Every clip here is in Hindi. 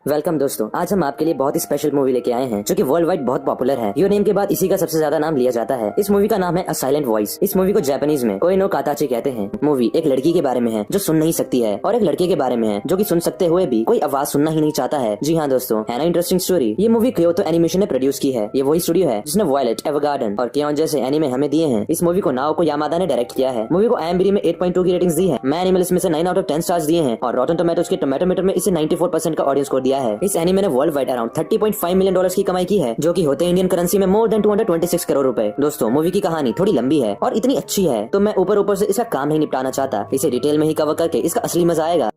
वेलकम दोस्तों, आज हम आपके लिए बहुत ही स्पेशल मूवी लेके आए हैं जो कि वर्ल्ड वाइड बहुत पॉपुलर है। योर नेम के बाद इसी का सबसे ज्यादा नाम लिया जाता है। इस मूवी का नाम है अ साइलेंट वॉइस। इस मूवी को जापानीज में कोई नो काताची कहते हैं। मूवी एक लड़की के बारे में है जो सुन नहीं सकती है और एक लड़के के बारे में है जो कि सुन सकते हुए भी कोई आवाज सुनना ही नहीं चाहता है। जी हाँ दोस्तों, है ना इंटरेस्टिंग स्टोरी। ये मूवी क्योतो एनिमेशन ने प्रोड्यूस की है। ये वही स्टूडियो है जिसने वायलेट, एवरगार्डन और केओन जैसे एनीमे हमें दिए हैं। इस मूवी को नाओको यामादा ने डायरेक्ट किया है। मूवी को IMDb में 8.2 की रेटिंग्स दी है। मैं एनिमल में से 9 आउट ऑफ 10 स्टार्स दिए हैं और रॉटन टोमेटोज के टोमेटो मीटर में इसे 94% का ऑडियंस स्कोर दिया है। इस एनीमे ने वर्ल्ड वाइड अराउंड $30.5 मिलियन की कमाई की है, जो कि होते हैं इंडियन करेंसी में मोर देन 226 करोड़ रुपए। दोस्तों, मूवी की कहानी थोड़ी लंबी है और इतनी अच्छी है तो मैं ऊपर से इसका काम नहीं निपटाना चाहता। इसे डिटेल में ही कवर करके इसका असली मजा आएगा।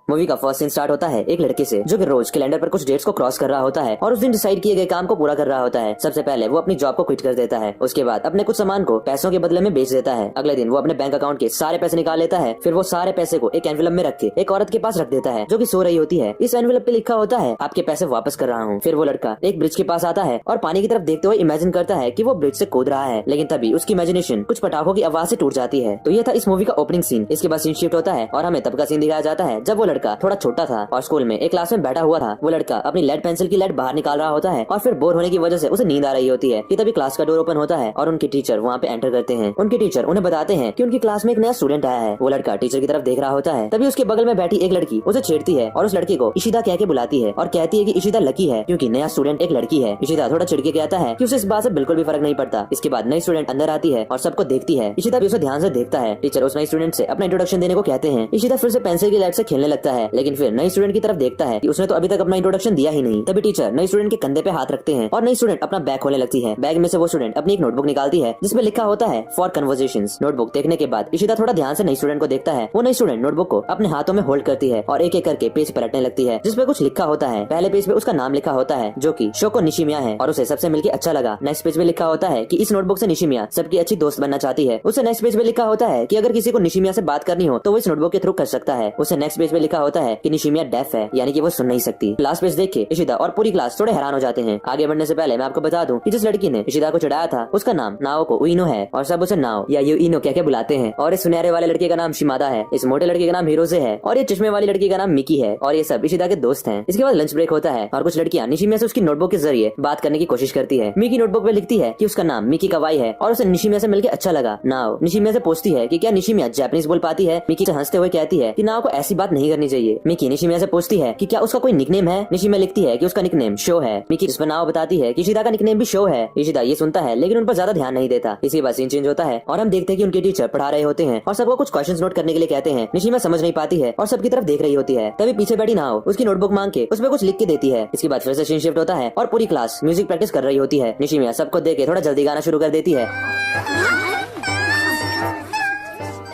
मूवी का फर्स्ट सीन स्टार्ट होता है एक लड़के से जो कि रोज कैलेंडर पर कुछ डेट्स को क्रॉस कर रहा होता है और उस दिन डिसाइड किए गए काम को पूरा कर रहा होता है। सबसे पहले वो अपनी जॉब को क्विट कर देता है। उसके बाद अपने कुछ सामान को पैसों के बदले में बेच देता है। अगले दिन वो अपने बैंक अकाउंट के सारे पैसे निकाल लेता है। फिर वो सारे पैसे को एक एनवेलप में रख के एक औरत के पास रख देता है जो कि सो रही होती है। इस एनवेलप पे लिखा होता है, आपके पैसे वापस कर रहा हूँ। फिर वो लड़का एक ब्रिज के पास आता है और पानी की तरफ देखते हुए इमेजिन करता है कि वो ब्रिज से कूद रहा है, लेकिन तभी उसकी इमेजिनेशन कुछ पटाखों की आवाज से टूट जाती है। तो ये था इस मूवी का ओपनिंग सीन। इसके बाद सीन शिफ्ट होता है और हमें तब का सीन दिखाया जाता है जब वो लड़का थोड़ा छोटा था और स्कूल में एक क्लास में बैठा हुआ था। वो लड़का अपनी लेड पेंसिल की लेड बाहर निकाल रहा होता है और फिर बोर होने की वजह से उसे नींद आ रही होती है कि तभी क्लास का डोर ओपन होता है और उनके टीचर वहाँ पे एंटर करते हैं। उनके टीचर उन्हें बताते हैं कि उनकी क्लास में एक नया स्टूडेंट आया है। वो लड़का टीचर की तरफ देख रहा होता है। तभी उसके बगल में बैठी एक लड़की उसे छेड़ती है और उस लड़के को इशिदा कह के बुलाती है और कहती है कि इशिदा लकी है क्योंकि नया स्टूडेंट एक लड़की है। इशिदा थोड़ा चिढ़ के कहता है कि उसे इस बात से बिल्कुल भी फर्क नहीं पड़ता। इसके बाद नई स्टूडेंट अंदर आती है और सबको देखती है। इशिदा भी उसे ध्यान से देखता है। टीचर उस नई स्टूडेंट से अपना इंट्रोडक्शन देने को कहते हैं। इशिदा फिर से पेंसिल की लेड से खेलने लगता है, लेकिन फिर नई स्टूडेंट की तरफ देखता है कि उसने तो अभी तक अपना इंट्रोडक्शन दिया ही नहीं। तभी टीचर नई स्टूडेंट के कंधे पे हाथ रखते हैं और नई स्टूडेंट अपना बैग खोलने लगती है। बैग में से वो स्टूडेंट अपनी एक नोटबुक निकालती है जिसमें लिखा होता है फॉर कन्वर्सेशंस। नोटबुक देखने के बाद इशिदा थोड़ा ध्यान से नई स्टूडेंट को देखता है। वो नई स्टूडेंट नोटबुक को अपने हाथों में होल्ड करती है और एक एक करके पेज पलटने लगती है जिसपे कुछ लिखा होता है। पहले पेज पे उसका नाम लिखा होता है जो कि शोको निशिमिया है और उसे सबसे मिलकर अच्छा लगा। नेक्स्ट पेज पे लिखा होता है कि इस नोटबुक से निशिमिया सबकी अच्छी दोस्त बनना चाहती है। उसे नेक्स्ट पेज पे लिखा होता है कि अगर किसी को निशिमिया से बात करनी हो तो वो इस नोटबुक के थ्रू कर सकता है। उसे नेक्स्ट पेज पे लिखा होता है कि निशिमिया डेफ है, यानी कि वो सुन नहीं सकती। लास्ट पेज देख के इशिदा और पूरी क्लास थोड़े हैरान हो जाते हैं। आगे बढ़ने से पहले मैं आपको बता दूं कि जिस लड़की ने इशिदा को चढ़ाया था उसका नाम नाओको उइनो है और सब उसे नाओ या यूइनो कह के बुलाते हैं। और इस सुनहरे वाले लड़के का नाम शिमादा है, इस मोटे लड़के का नाम हिरोजे है और ये चश्मे वाली लड़की का नाम मिकी है और ये सब इशिदा के दोस्त हैं। इसके बाद लंच ब्रेक होता है और कुछ लड़कियां निशिमिया से उसकी नोटबुक के जरिए बात करने की कोशिश करती है। मिकी नोटबुक पे लिखती है कि उसका नाम मिकी कवाई है और उसे निशिमिया से मिलकर अच्छा लगा। नाओ निशिमिया से पूछती है कि क्या निशिमिया जापानीज बोल पाती है। मिकी से हंसते हुए कहती है कि नाओ को ऐसी बात नहीं करनी चाहिए। मिकी निशिमिया से पूछती है कि क्या उसका कोई निकनेम है। निशिमिया लिखती है कि उसका निकनेम शो है। मिकी जिस पर नाओ बताती है कि इशिदा का निकनेम भी शो है। इशिदा ये सुनता है लेकिन उन पर ज्यादा ध्यान नहीं देता। इसके बाद सीन चेंज होता है और हम देखते हैं कि उनके टीचर पढ़ा रहे होते हैं और सबको कुछ क्वेश्चंस नोट करने के लिए कहते हैं। निशिमिया समझ नहीं पाती है और सबकी तरफ देख रही होती है। तभी पीछे बैठी नाओ उसकी नोटबुक मांग के उसमें कुछ लिख के देती है। इसके बाद फिर से सीन शिफ्ट होता है और पूरी क्लास म्यूजिक प्रैक्टिस कर रही होती है। निशिमिया सबको देख के थोड़ा जल्दी गाना शुरू कर देती है।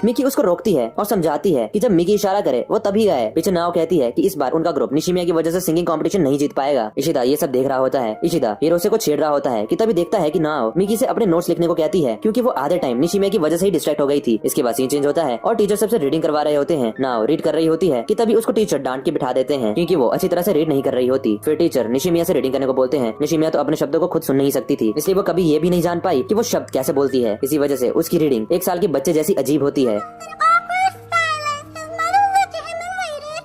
मिकी उसको रोकती है और समझाती है कि जब मिकी इशारा करे वो तभी गाए। पीछे नाओ कहती है कि इस बार उनका ग्रुप निशिमिया की वजह से सिंगिंग कंपटीशन नहीं जीत पाएगा। इशिदा ये सब देख रहा होता है। इशिदा हिरोसे को छेड़ रहा होता है कि तभी देखता है कि नाओ मिकी से अपने नोट्स लिखने को कहती है क्योंकि वो आधे टाइम निशिमिया की वजह से ही डिस्ट्रैक्ट हो गई थी। इसके बाद सीन चेंज होता है और टीचर सबसे रीडिंग करवा रहे होते हैं। नाओ रीड कर रही होती है कि तभी उसको टीचर डांट के बिठा देते हैं क्योंकि वो अच्छी तरह से रीड नहीं कर रही होती। फिर टीचर निशिमिया से रीडिंग करने को बोलते हैं। निशिमिया तो अपने शब्दों को खुद सुन नहीं सकती थी, इसलिए वो कभी ये भी नहीं जान पाई कि वो शब्द कैसे बोलती है। इसी वजह से उसकी रीडिंग 1 साल के बच्चे जैसी अजीब होती है।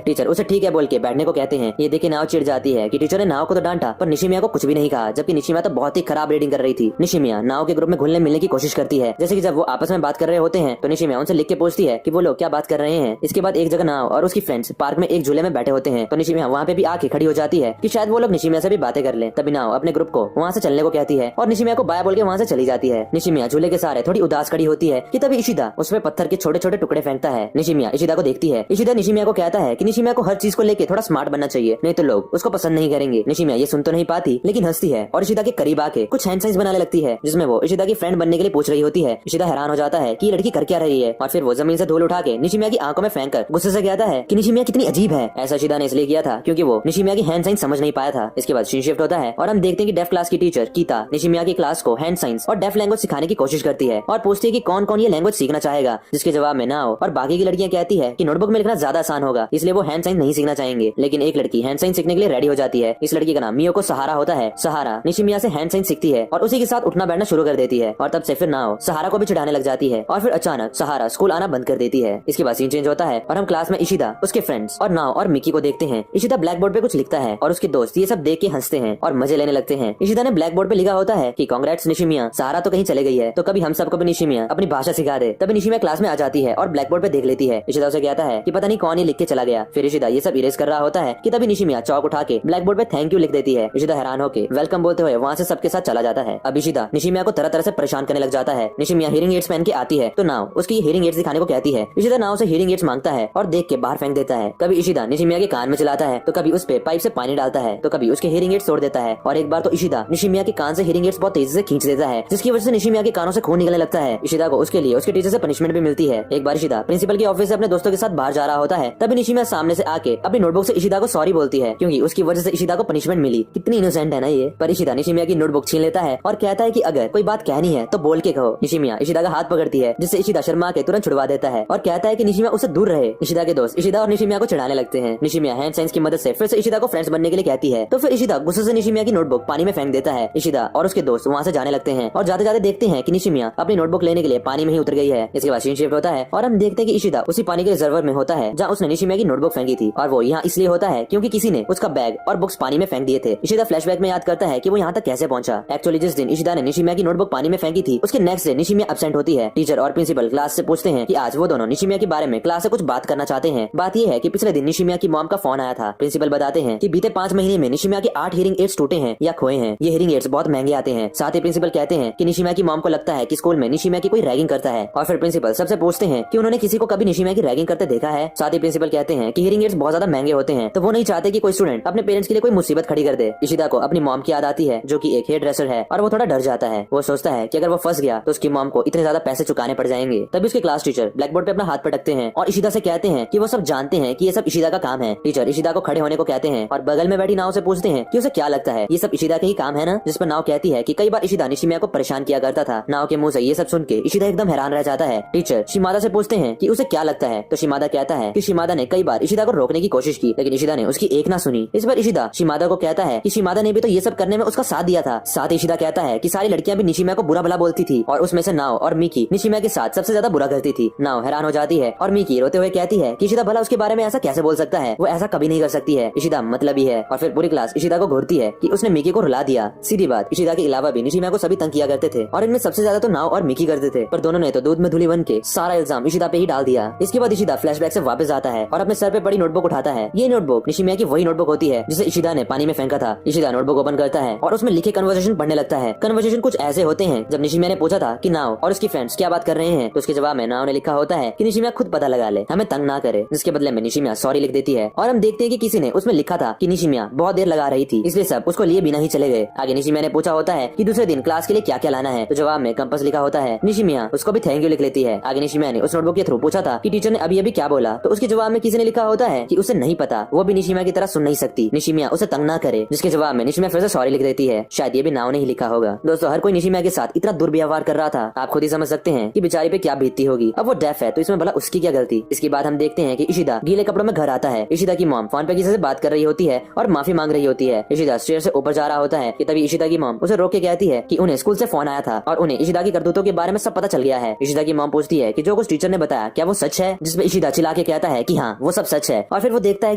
टीचर उसे ठीक है बोल के बैठने को कहते हैं। ये देखे नाव चिढ़ जाती है कि टीचर ने नाव को तो डांटा पर निशिमिया को कुछ भी नहीं कहा, जबकि निशिमिया तो बहुत ही खराब रीडिंग कर रही थी। निशिमिया नाव के ग्रुप में घुलने मिलने की कोशिश करती है। जैसे कि जब वो आपस में बात कर रहे होते हैं तो निशिमिया उनसे लिख के पूछती है कि वो लोग क्या बात कर रहे हैं। इसके बाद एक जगह नाव और उसकी फ्रेंड्स पार्क में एक झूले में बैठे होते हैं तो निशिमिया वहाँ पे भी आके खड़ी हो जाती है कि शायद वो लोग निशिमिया से भी बातें कर ले। तभी नाव अपने ग्रुप को वहाँ से चलने को कहती है और निशिमिया को बाय बोल के वहाँ से चली जाती है। निशिमिया झूले के सारे थोड़ी उदास खड़ी होती है कि तभी इशिदा उसमें पत्थर के छोटे छोटे टुकड़े फेंकता है। निशिमिया इशिदा को देखती है। इशिदा निशिमिया को कहता है कि निशिमिया को हर चीज को लेके थोड़ा स्मार्ट बनना चाहिए, नहीं तो लोग उसको पसंद नहीं करेंगे। निशिमिया ये सुन तो नहीं पाती लेकिन हंसती है और इशिदा के करीब आके कुछ हैंड साइंस बनाने लगती है जिसमें वो इशिदा की फ्रेंड बनने के लिए पूछ रही होती है। इशिदा हैरान हो जाता है कि ये लड़की कर क्या रही है और फिर वो जमीन से धूल उठा के निशिमिया की आंखों में फेंक कर गुस्से से कहता है कि निशिमिया कितनी अजीब है। ऐसा इशिदा ने इसलिए किया था क्योंकि वो निशिमिया की हैंड साइंस समझ नहीं पाया था। इसके बाद सीन शिफ्ट होता है और हम देखते हैं कि डेफ क्लास की टीचर कीता निशिमिया की क्लास को हैंड साइंस और डेफ लैंग्वेज सिखाने की कोशिश करती है और पूछती है कि कौन कौन ये लैंग्वेज सीखना चाहेगा, जिसके जवाब में नाओ और बाकी की लड़कियां कहती है कि नोटबुक में लिखना ज्यादा आसान होगा, इसलिए वो हैंड साइन नहीं सीखना चाहेंगे, लेकिन एक लड़की हैंड साइन सीखने के लिए रेडी हो जाती है। इस लड़की का नाम मियो को सहारा होता है। सहारा निशिमिया से हैंड साइन सीखती है और उसी के साथ उठना बैठना शुरू कर देती है और तब से फिर नाओ सहारा को भी चिढ़ाने लग जाती है और फिर अचानक सहारा स्कूल आना बंद कर देती है। इसके बाद सीन चेंज होता है और हम क्लास में इशिदा, उसके फ्रेंड्स और नाओ और मिकी को देखते हैं। इशिदा ब्लैक बोर्ड पे कुछ लिखता है और उसके दोस्त ये सब देख के हंसते हैं और मजे लेने लगते हैं। इशिदा ने ब्लैक बोर्ड पे लिखा होता है कि कांग्रेट्स निशिमिया, सहारा तो कहीं चले गई है तो कभी हम सबको भी निशिमिया अपनी भाषा सिखा दे। तभी निशिमिया क्लास में आ जाती है और ब्लैक बोर्ड पे देख लेती है। इशिदा उसे कहता है कि पता नहीं कौन ये लिख के चला गया। फिर इशिदा ये सब इरेज कर रहा होता है कि तभी निशिमिया चौक उठा के ब्लैक बोर्ड पे थैंक यू लिख देती है। इशिदा हैरान होके वेलकम बोलते हुए वहाँ से सबके साथ चला जाता है। अब इशिदा निशिमिया को तरह तरह से परेशान करने लग जाता है। निशिमिया हियरिंग एड्स पहन के आती है तो नाओ उसकी हियरिंग एड्स दिखाने को कहती है। इशिदा नाओ से हियरिंग एड्स मांगता है और देख के बाहर फेंक देता है। कभी इशिदा निशिमिया के कान में चलाता है तो कभी उस पे पाइप से पानी डालता है तो कभी उसके हियरिंग एड्स तोड़ देता है और एक बार तो इशिदा निशिमिया के कान से हियरिंग एड्स बहुत तेजी से खींच देता है, जिसकी वजह से निशिमिया के कानों से खून निकलने लगता है। इशिदा को उसके लिए उसके टीचर से पनिशमेंट भी मिलती है। एक बार इशिदा प्रिंसिपल के ऑफिस से अपने दोस्तों के साथ बाहर जा रहा होता है तभी निशिमिया सामने से आके अपनी नोटबुक से इशिदा को सॉरी बोलती है क्योंकि उसकी वजह से इशिदा को पनिशमेंट मिली। कितनी इनोसेंट है ना ये। पर इशिदा निशिमिया की नोटबुक छीन लेता है और कहता है कि अगर कोई बात कहनी है तो बोल के कहो। निशिमिया इशिदा का हाथ पकड़ती है जिससे इशिदा शर्मा के तुरंत छुड़वा देता है और कहता है कि निशिमिया उससे दूर रहे। इशिदा के दोस्त इशिदा और निशिमिया को चिढ़ाने लगते हैं। निशिमिया हैंड साइंस की मदद से फिर से इशिदा को फ्रेंड्स बनने के लिए कहती है तो फिर इशिदा गुस्से से निशिमिया की नोटबुक पानी में फेंक देता है। इशिदा और उसके दोस्त वहाँ से जाने लगते हैं और जाते जाते देखते हैं कि निशिमिया अपनी नोटबुक लेने के लिए पानी में ही उतर गई है। इसके बाद सीन शिफ्ट होता है और हम देखते हैं कि इशिदा उसी पानी के रिजर्वर में होता है जहाँ उसने निशिमिया की नोटबुक फेंकी थी और वो यहाँ इसलिए होता है क्योंकि किसी ने उसका बैग और बुक्स पानी में फेंक दिए थे। इशिदा फ्लैशबैक में याद करता है कि वो यहाँ तक कैसे पहुंचा। एक्चुअली जिस दिन इशिदा ने निशिमिया की नोटबुक पानी में फेंकी थी उसके नेक्स्ट डे निशिमिया एब्सेंट होती है। टीचर और प्रिंसिपल क्लास से पूछते हैं कि आज वो दोनों निशिमिया के बारे में क्लास से कुछ बात करना चाहते हैं। बात ये है कि पिछले दिन निशिमिया की मॉम का फोन आया था। प्रिंसिपल बताते हैं कि बीते 5 महीने में निशिमिया के 8 हियरिंग एड्स टूटे हैं या खोए हैं। ये हियरिंग एड्स बहुत महंगे आते हैं। साथ ही प्रिंसिपल कहते हैं कि निशिमिया की मॉम को लगता है कि स्कूल में निशिमिया की कोई रैगिंग करता है और फिर प्रिंसिपल सबसे पूछते हैं कि उन्होंने किसी को कभी निशिमिया की रैगिंग करते देखा है। साथ ही प्रिंसिपल कहते हैं कि हियरिंग एड्स बहुत ज्यादा महंगे होते हैं तो वो नहीं चाहते कि कोई स्टूडेंट अपने पेरेंट्स के लिए कोई मुसीबत खड़ी कर दे। इशिदा को अपनी मॉम की याद आती है जो कि एक हेयर ड्रेसर है और वो थोड़ा डर जाता है। वो सोचता है कि अगर वो फंस गया तो उसकी मॉम को इतने ज्यादा पैसे चुकाने पड़ जाएंगे। तभी उसके क्लास टीचर ब्लैक बोर्ड पे अपना हाथ पटकते हैं और इशिदा से कहते हैं कि वो सब जानते हैं कि ये सब इशिदा का काम है। टीचर इशिदा को खड़े होने को कहते हैं और बगल में बैठी नाव से पूछते हैं कि उसे क्या लगता है ये सब इशिदा के ही काम है ना। जिस पर नाव कहती है कि कई बार इशिदा निशिमिया को परेशान किया करता था। नाव के मुंह से ये सब सुन के इशिदा एकदम हैरान रह जाता है। टीचर शिमादा से पूछते हैं कि उसे क्या लगता है तो शिमादा कहता है कि शिमादा ने कई बार इशिदा को रोकने की कोशिश की लेकिन इशिदा ने उसकी एक ना सुनी। इस पर इशिदा शिमादा को कहता है कि शिमादा ने भी तो ये सब करने में उसका साथ दिया था। साथ ही इशिदा कहता है कि सारी लड़कियां भी निशिमिया को बुरा भला बोलती थी और उसमें से नाव और मिकी निशिमिया के साथ सबसे ज्यादा बुरा करती थी। नाव हैरान हो जाती है और मिकी रोते हुए कहती है कि इशिदा भला उसके बारे में ऐसा कैसे बोल सकता है, वो ऐसा कभी नहीं कर सकती है। इशिदा मतलब ही है। और फिर पूरी क्लास इशिदा को घूरती है कि उसने मिकी को रुला दिया। सीधी बात, इशिदा के अलावा भी निशिमिया को सभी तंग किया करते थे और इनमें सबसे ज्यादा तो नाव और मिकी करते थे, पर दोनों ने तो दूध में धुली बन के सारा इल्जाम इशिदा पे ही डाल दिया। इसके बाद इशिदा फ्लैशबैक से वापस आता है और अपने सर पे पड़ी नोटबुक उठाता है। ये नोटबुक निशिमिया की वही नोटबुक होती है जिसे इशिदा ने पानी में फेंका था। इशिदा नोटबुक ओपन करता है और उसमें लिखे कन्वर्सेशन पढ़ने लगता है। कन्वर्सेशन कुछ ऐसे होते हैं जब निशिमिया ने पूछा था कि नाव और उसकी फ्रेंड्स क्या बात कर रहे हैं तो उसके जवाब में नाव ने लिखा होता है कि निशिमिया खुद पता लगा ले, हमें तंग ना करे। जिसके बदले में निशिमिया सॉरी लिख देती है और हम देखते हैं कि किसी ने उसमें लिखा था कि निशिमिया बहुत देर लगा रही थी इसलिए सब उसको लिए बिना ही चले गए। आगे निशिमिया ने पूछा होता है कि दूसरे दिन क्लास के लिए क्या क्या लाना है तो जवाब में कंपास लिखा होता है। निशिमिया उसको भी थैंक यू लिख लेती है। आगे निशिमिया ने उस नोटबुक के थ्रू पूछा था कि टीचर ने अभी अभी क्या बोला तो उसके जवाब में किसी ने लिखा होता है कि उसे नहीं पता, वो भी निशिमिया की तरह सुन नहीं सकती, निशिमिया उसे तंग ना करे। जिसके जवाब में निशिमिया फिर से सॉरी लिख देती है। शायद ये भी नाव ने ही लिखा होगा। दोस्तों हर कोई निशिमिया के साथ इतना दुर्व्यवहार कर रहा था, आप खुद ही समझ सकते हैं कि बेचारी पे क्या बीतती होगी। अब वो डेफ है तो इसमें भला उसकी क्या गलती। इसके बाद हम देखते हैं कि इशिदा गीले कपड़ों में घर आता है। इशिदा की मॉम फोन पे किसी से बात कर रही होती है और माफी मांग रही होती है। इशिदा स्टेयर से ऊपर जा रहा होता है कि तभी इशिदा की मॉम उसे रोक के कहती है कि उन्हें स्कूल से फोन आया था और उन्हें इशिदा की करतूतों के बारे में सब पता चल गया है। इशिदा की मॉम पूछती है कि जो कुछ टीचर ने बताया क्या वो सच है, जिसमें इशिदा चिल्ला के कहता है कि हाँ वो सब सच है। और फिर वो देखता है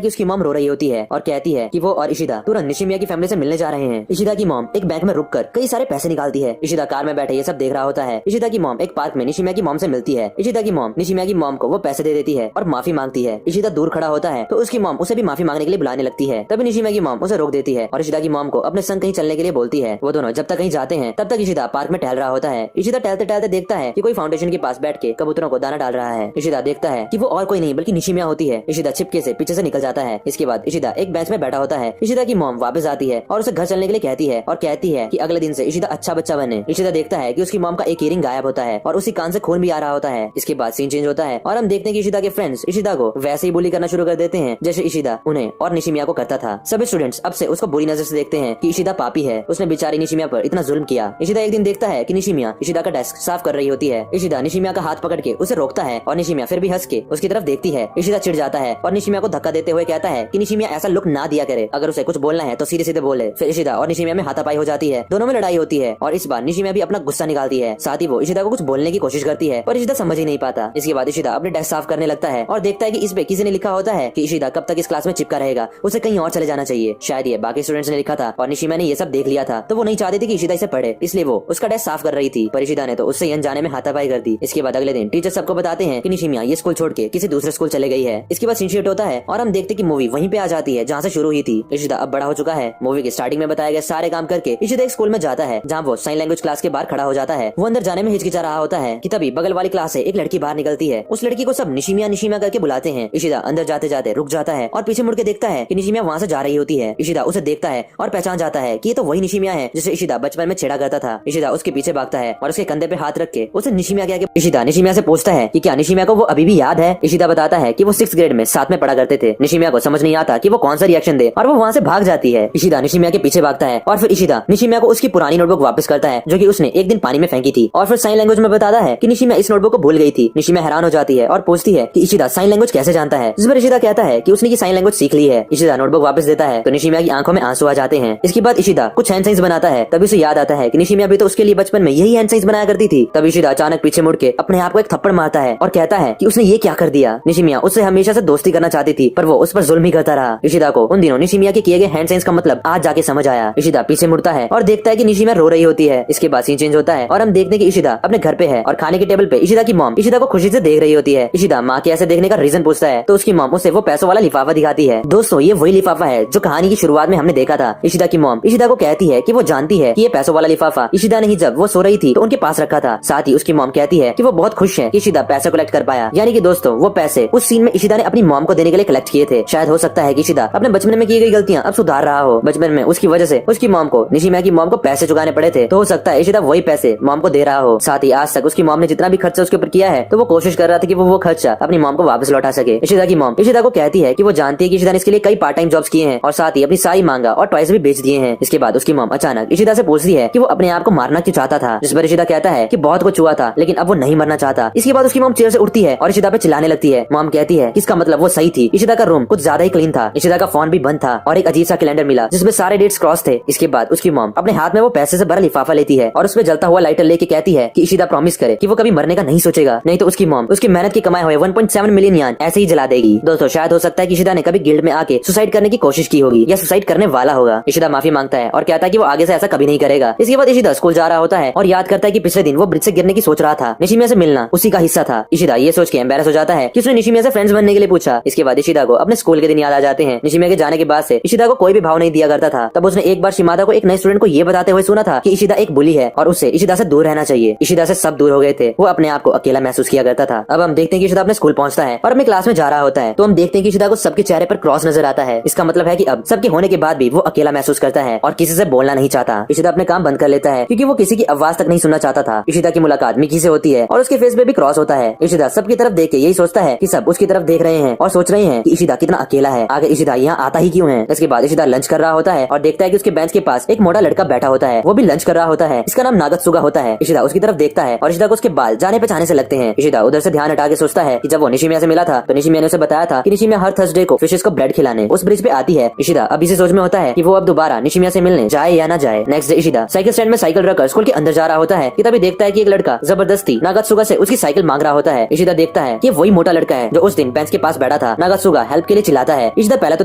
कि उसकी मॉम रो रही होती है और कहती है कि वो और इशिदा तुरंत निशिमिया की फैमिली से मिलने जा रहे हैं। इशिदा की मॉम एक बैंक में रुककर कई सारे पैसे निकालती है। इशिदा कार में बैठे ये सब देख रहा होता है। इशिदा की मॉम एक पार्क में निशिमिया की मॉम से मिलती है। इशिदा की मॉम निशिमिया की मॉम को वो पैसे दे देती है और माफी मांगती है। इशिदा दूर खड़ा होता है तो उसकी मॉम उसे भी माफी मांगने के लिए बुलाने लगती है। तभी निशिमिया की मॉम उसे रोक देती है और इशिदा की मॉम को अपने संग कहीं चलने के लिए बोलती है। वो दोनों जब तक कहीं जाते हैं तब तक इशिदा पार्क में टहल रहा होता है। इशिदा टहलते टहलते देखता है कि कोई फाउंडेशन के पास बैठ के कबूतरों को दाना डाल रहा है। इशिदा देखता है कि वो और कोई नहीं बल्कि निशिमिया होती है। इशिदा छिपके से पीछे से निकल जाता है। इसके बाद इशिदा एक बेंच में बैठा होता है। इशिदा की मॉम वापस आती है और उसे घर चलने के लिए कहती है और कहती है कि अगले दिन से इशिदा अच्छा बच्चा बने। इशिदा देखता है कि उसकी मॉम का एक ईयरिंग गायब होता है और उसी कान से खून भी आ रहा होता है। इसके बाद सीन चेंज होता है और हम देखते हैं कि इशिदा के फ्रेंड्स इशिदा को वैसे ही बुली करना शुरू कर देते हैं जैसे इशिदा उन्हें और निशिमिया को करता था। सभी स्टूडेंट्स अब से उसको बुरी नजर से देखते हैं कि इशिदा पापी है, उसने बेचारी निशिमिया पर इतना जुल्म किया। इशिदा एक दिन देखता है कि निशिमिया इशिदा का डेस्क साफ कर रही होती है। इशिदा निशिमिया का हाथ पकड़ के उसे रोकता है और निशिमिया फिर भी हंस के उसकी तरफ देखती है। इशिदा चिढ़ जाता है है और निशिमिया को धक्का देते हुए कहता है कि निशिमिया ऐसा लुक ना दिया करे, अगर उसे कुछ बोलना है तो सीधे सीधे बोले। फिर इशिदा और निशिमिया में हाथापाई हो जाती है, दोनों में लड़ाई होती है और इस बार निशिमिया भी अपना गुस्सा निकालती है। साथ ही वो इशिदा को कुछ बोलने की कोशिश करती है पर इशिदा समझ ही नहीं पाता। इसके बाद इशिदा अपने डेस्क साफ करने लगता है और देखता है कि इस पे किसी ने लिखा होता है कि इशिदा कब तक इस क्लास में चिपका रहेगा, उसे कहीं और चले जाना चाहिए। शायद ये बाकी स्टूडेंट्स ने लिखा था और निशिमिया ने ये सब देख लिया था, तो वो नहीं चाहती थी कि इशिदा इसे पढ़े, इसलिए वो उसका डेस्क साफ कर रही थी। पर इशिदा ने तो उससे अनजाने में हाथापाई कर दी। इसके बाद अगले दिन टीचर सबको बताते हैं कि निशिमिया ये स्कूल छोड़ के किसी दूसरे स्कूल चले गई है। इसके बाद सीन शिफ्ट होता है और हम देखते कि मूवी वहीं पे आ जाती है जहाँ से शुरू हुई थी। इशिदा अब बड़ा हो चुका है। मूवी के स्टार्टिंग में बताया गया सारे काम करके इशिदा एक स्कूल में जाता है जहाँ वो साइन लैंग्वेज क्लास के बाहर खड़ा हो जाता है। वो अंदर जाने में हिचकिचा रहा होता है कि तभी बगल वाली क्लास से एक लड़की बाहर निकलती है। उस लड़की को सब निशिमिया निशिमिया करके बुलाते हैं। इशिदा अंदर जाते जाते रुक जाता है और पीछे मुड़ के देखता है कि निशिमिया वहाँ से जा रही होती है। इशिदा उसे देखता है और पहचान जाता है कि ये तो वही निशिमिया है जिसे इशिदा बचपन में छेड़ा करता था। इशिदा उसके पीछे भागता है और उसके कंधे पे हाथ रख के उसे निशिमिया के आगे इशिदा निशिमिया से पूछता है कि क्या निशिमिया को वो अभी भी याद है। इशिदा बताता है कि वो 6th ग्रेड में साथ में पढ़ा करते थे। निशिमिया को समझ नहीं आता कि वो कौन सा रिएक्शन दे और वो वहाँ से भाग जाती है। इशिदा निशिमिया के पीछे भागता है और फिर इशिदा निशिमिया को उसकी पुरानी नोटबुक वापस करता है जो कि उसने एक दिन पानी में फेंकी थी और फिर साइन लैंग्वेज में बताता है कि निशिमिया इस नोटबुक को भूल गई थी। निशिमिया हैरान हो जाती है और पूछती है कि इशिदा साइन लैंग्वेज कैसे जानता है, जिस पर इशिदा कहता है कि उसने की साइन लैंग्वेज सीख ली है। इशिदा नोटबुक वापस देता है तो निशिमिया की आंखों में आंसू आ जाते हैं। इसके बाद इशिदा कुछ हैंड साइंस बनाता है, तभी उसे याद आता है कि निशिमिया भी तो उसके लिए बचपन में यही हैंड साइंस बनाया करती थी। तभी इशिदा अचानक पीछे मुड़ के अपने आप को एक थप्पड़ मारता है और कहता है कि उसने ये क्या कर दिया। निशिमिया उससे हमेशा से दोस्ती करना चाहती थी पर वो उस पर जुल्म ही करता रहा। इशिदा को उन दिनों निशिमिया के किए गए हैंड साइंस का मतलब आज जाके समझ आया। इशिदा पीछे मुड़ता है और देखता है कि निशिमिया रो रही होती है। इसके बाद सीन चेंज होता है और हम देखते हैं कि इशिदा अपने घर पे है और खाने के टेबल पे इशिदा की मॉम इशिदा को खुशी से देख रही होती है। इशिदा माँ के ऐसे देखने का रीजन पूछता है तो उसकी मॉम उसे वो पैसों वाला लिफाफा दिखाती है। दोस्तों ये वही लिफाफा है जो कहानी की शुरुआत में हमने देखा था। इशिदा की मॉम इशिदा को कहती है कि वो जानती है कि ये पैसों वाला लिफाफा इशिदा ने ही जब वो सो रही थी तो उनके पास रखा था। साथ ही उसकी मॉम कहती है कि वो बहुत खुश है कि इशिदा पैसे कलेक्ट कर पाया, यानी कि दोस्तों वो पैसे उस सीन में इशिदा ने अपनी मॉम को देने के लिए कलेक्ट किए थे। शायद हो सकता है कि इशिदा अपने बचपन में की गई गलतियां अब सुधार रहा हो। बचपन में उसकी वजह से उसकी मॉम को निशिमिया की मॉम को पैसे चुकाने पड़े थे, तो हो सकता है इशिदा वही पैसे मॉम को दे रहा हो। साथ ही आज तक उसकी मॉम ने जितना भी खर्चा उसके ऊपर किया है तो वो कोशिश कर रहा था कि वो खर्चा अपनी मॉम को वापस लौटा सके। इशिदा की मॉम इशिदा को कहती है कि वो जानती है कि इशिदा ने इसके लिए कई पार्ट टाइम जॉब्स किए हैं और साथ ही अपनी सारी मांगा और टॉयज भी बेच दिए हैं। इसके बाद उसकी मॉम अचानक इशिदा से पूछती है कि वो अपने आप को मारना क्यों चाहता था, जिस पर इशिदा कहता है कि बहुत कुछ हुआ था लेकिन अब वो नहीं मरना चाहता। इसके बाद उसकी मॉम चेयर से उठती है और इशिदा पे चिल्लाने लगती है। मॉम कहती है कि इसका मतलब वो सही थी। इशिदा का रूम कुछ ज्यादा ही क्लीन था, इशिदा का फोन भी बंद था और एक अजीब सा कैलेंडर मिला जिसमें सारे डेट्स क्रॉस थे। इसके बाद उसकी मॉम अपने हाथ में वो पैसे से भरा लिफाफा लेती है और उसमें जलता हुआ लाइटर लेके कहती है कि इशिदा प्रॉमिस करे कि वो कभी मरने का नहीं सोचेगा, नहीं तो उसकी मॉम उसकी मेहनत के कमाए हुए 1.7 मिलियन यान ऐसे ही जला देगी। दोस्तों शायद हो सकता है कि इशिदा ने कभी गिल्ड में आके सुसाइड करने की कोशिश की होगी या सुसाइड करने वाला होगा। इशिदा माफी मांगता है और कहता है कि वो आगे से ऐसा कभी नहीं करेगा। इसके बाद इशिदा स्कूल जा रहा होता है और याद करता है कि पिछले दिन वो ब्रिज से गिरने की सोच रहा था, निशिमिया से मिलना उसी का हिस्सा था। इशिदा ये सोच के एम्बैरस हो जाता है कि उसने निशिमिया से फ्रेंड्स बनने के लिए पूछा। इसके बाद इशिदा को अपने स्कूल के दिन याद आ जाते हैं। निशिमिया के जाने के बाद से इशिदा को कोई भी भाव नहीं दिया करता था। तब उसने एक बार शिमादा को एक नए स्टूडेंट को ये बताते हुए सुना था कि इशिदा एक बुली है और उसे इशिदा से दूर रहना चाहिए। इशिदा से सब दूर हो गए थे, वो अपने आप को अकेला महसूस किया करता था। अब हम देखते हैं कि इशिदा अपने स्कूल पहुंचता है और अपनी क्लास में जा रहा होता है तो हम देखते हैं कि इशिदा को सबके चेहरे पर क्रॉस नजर आता है। इसका मतलब है कि अब सबके होने के बाद भी वो अकेला महसूस करता है और किसी से बोलना नहीं चाहता। इशिदा अपने काम बंद कर लेता है क्योंकि वो किसी की आवाज तक नहीं सुनना चाहता था। इशिदा की मुलाकात मिकी से होती है और उसके फेस पे भी क्रॉस होता है। इशिदा सबकी तरफ देख के यही सोचता है कि सब उसकी तरफ देख रहे हैं और सोच रहे हैं कि इशिदा कितना अकेला है, आगे इशिदा यहाँ आता ही क्यों है। इसके बाद इशिदा लंच कर रहा होता है और देखता है कि उसके बेंच के पास एक मोटा लड़का बैठा होता है, वो भी लंच कर रहा होता है। इसका नाम नागत्सुगा होता है। इशिदा उसकी तरफ देखता है और इशिदा को उसके बाल जाने पहचाने से लगते हैं। इशिदा उधर से ध्यान हटा के सोचता है कि जब वो निशिमिया से मिला था तो निशिमिया ने उसे बताया था कि निशिमिया हर थर्सडे को फिशेस को ब्रेड खिलाने उस ब्रिज पे आती है। इशिदा अभी से सोच में होता है कि वो अब दोबारा निशिमिया से मिलने जाए या ना जाए। नेक्स्ट डे इशिदा साइकिल स्टैंड में साइकिल रखकर स्कूल के अंदर जा रहा होता है कि तभी देखता है कि एक लड़का जबरदस्ती नागत्सुगा से उसकी साइकिल मांग रहा होता है। इशिदा देखता है कि वही मोटा लड़का है जो उस दिन बेंच के पास बैठा था। नागत्सुगा हेल्प के लिए चिल्लाता है। इशिदा पहले तो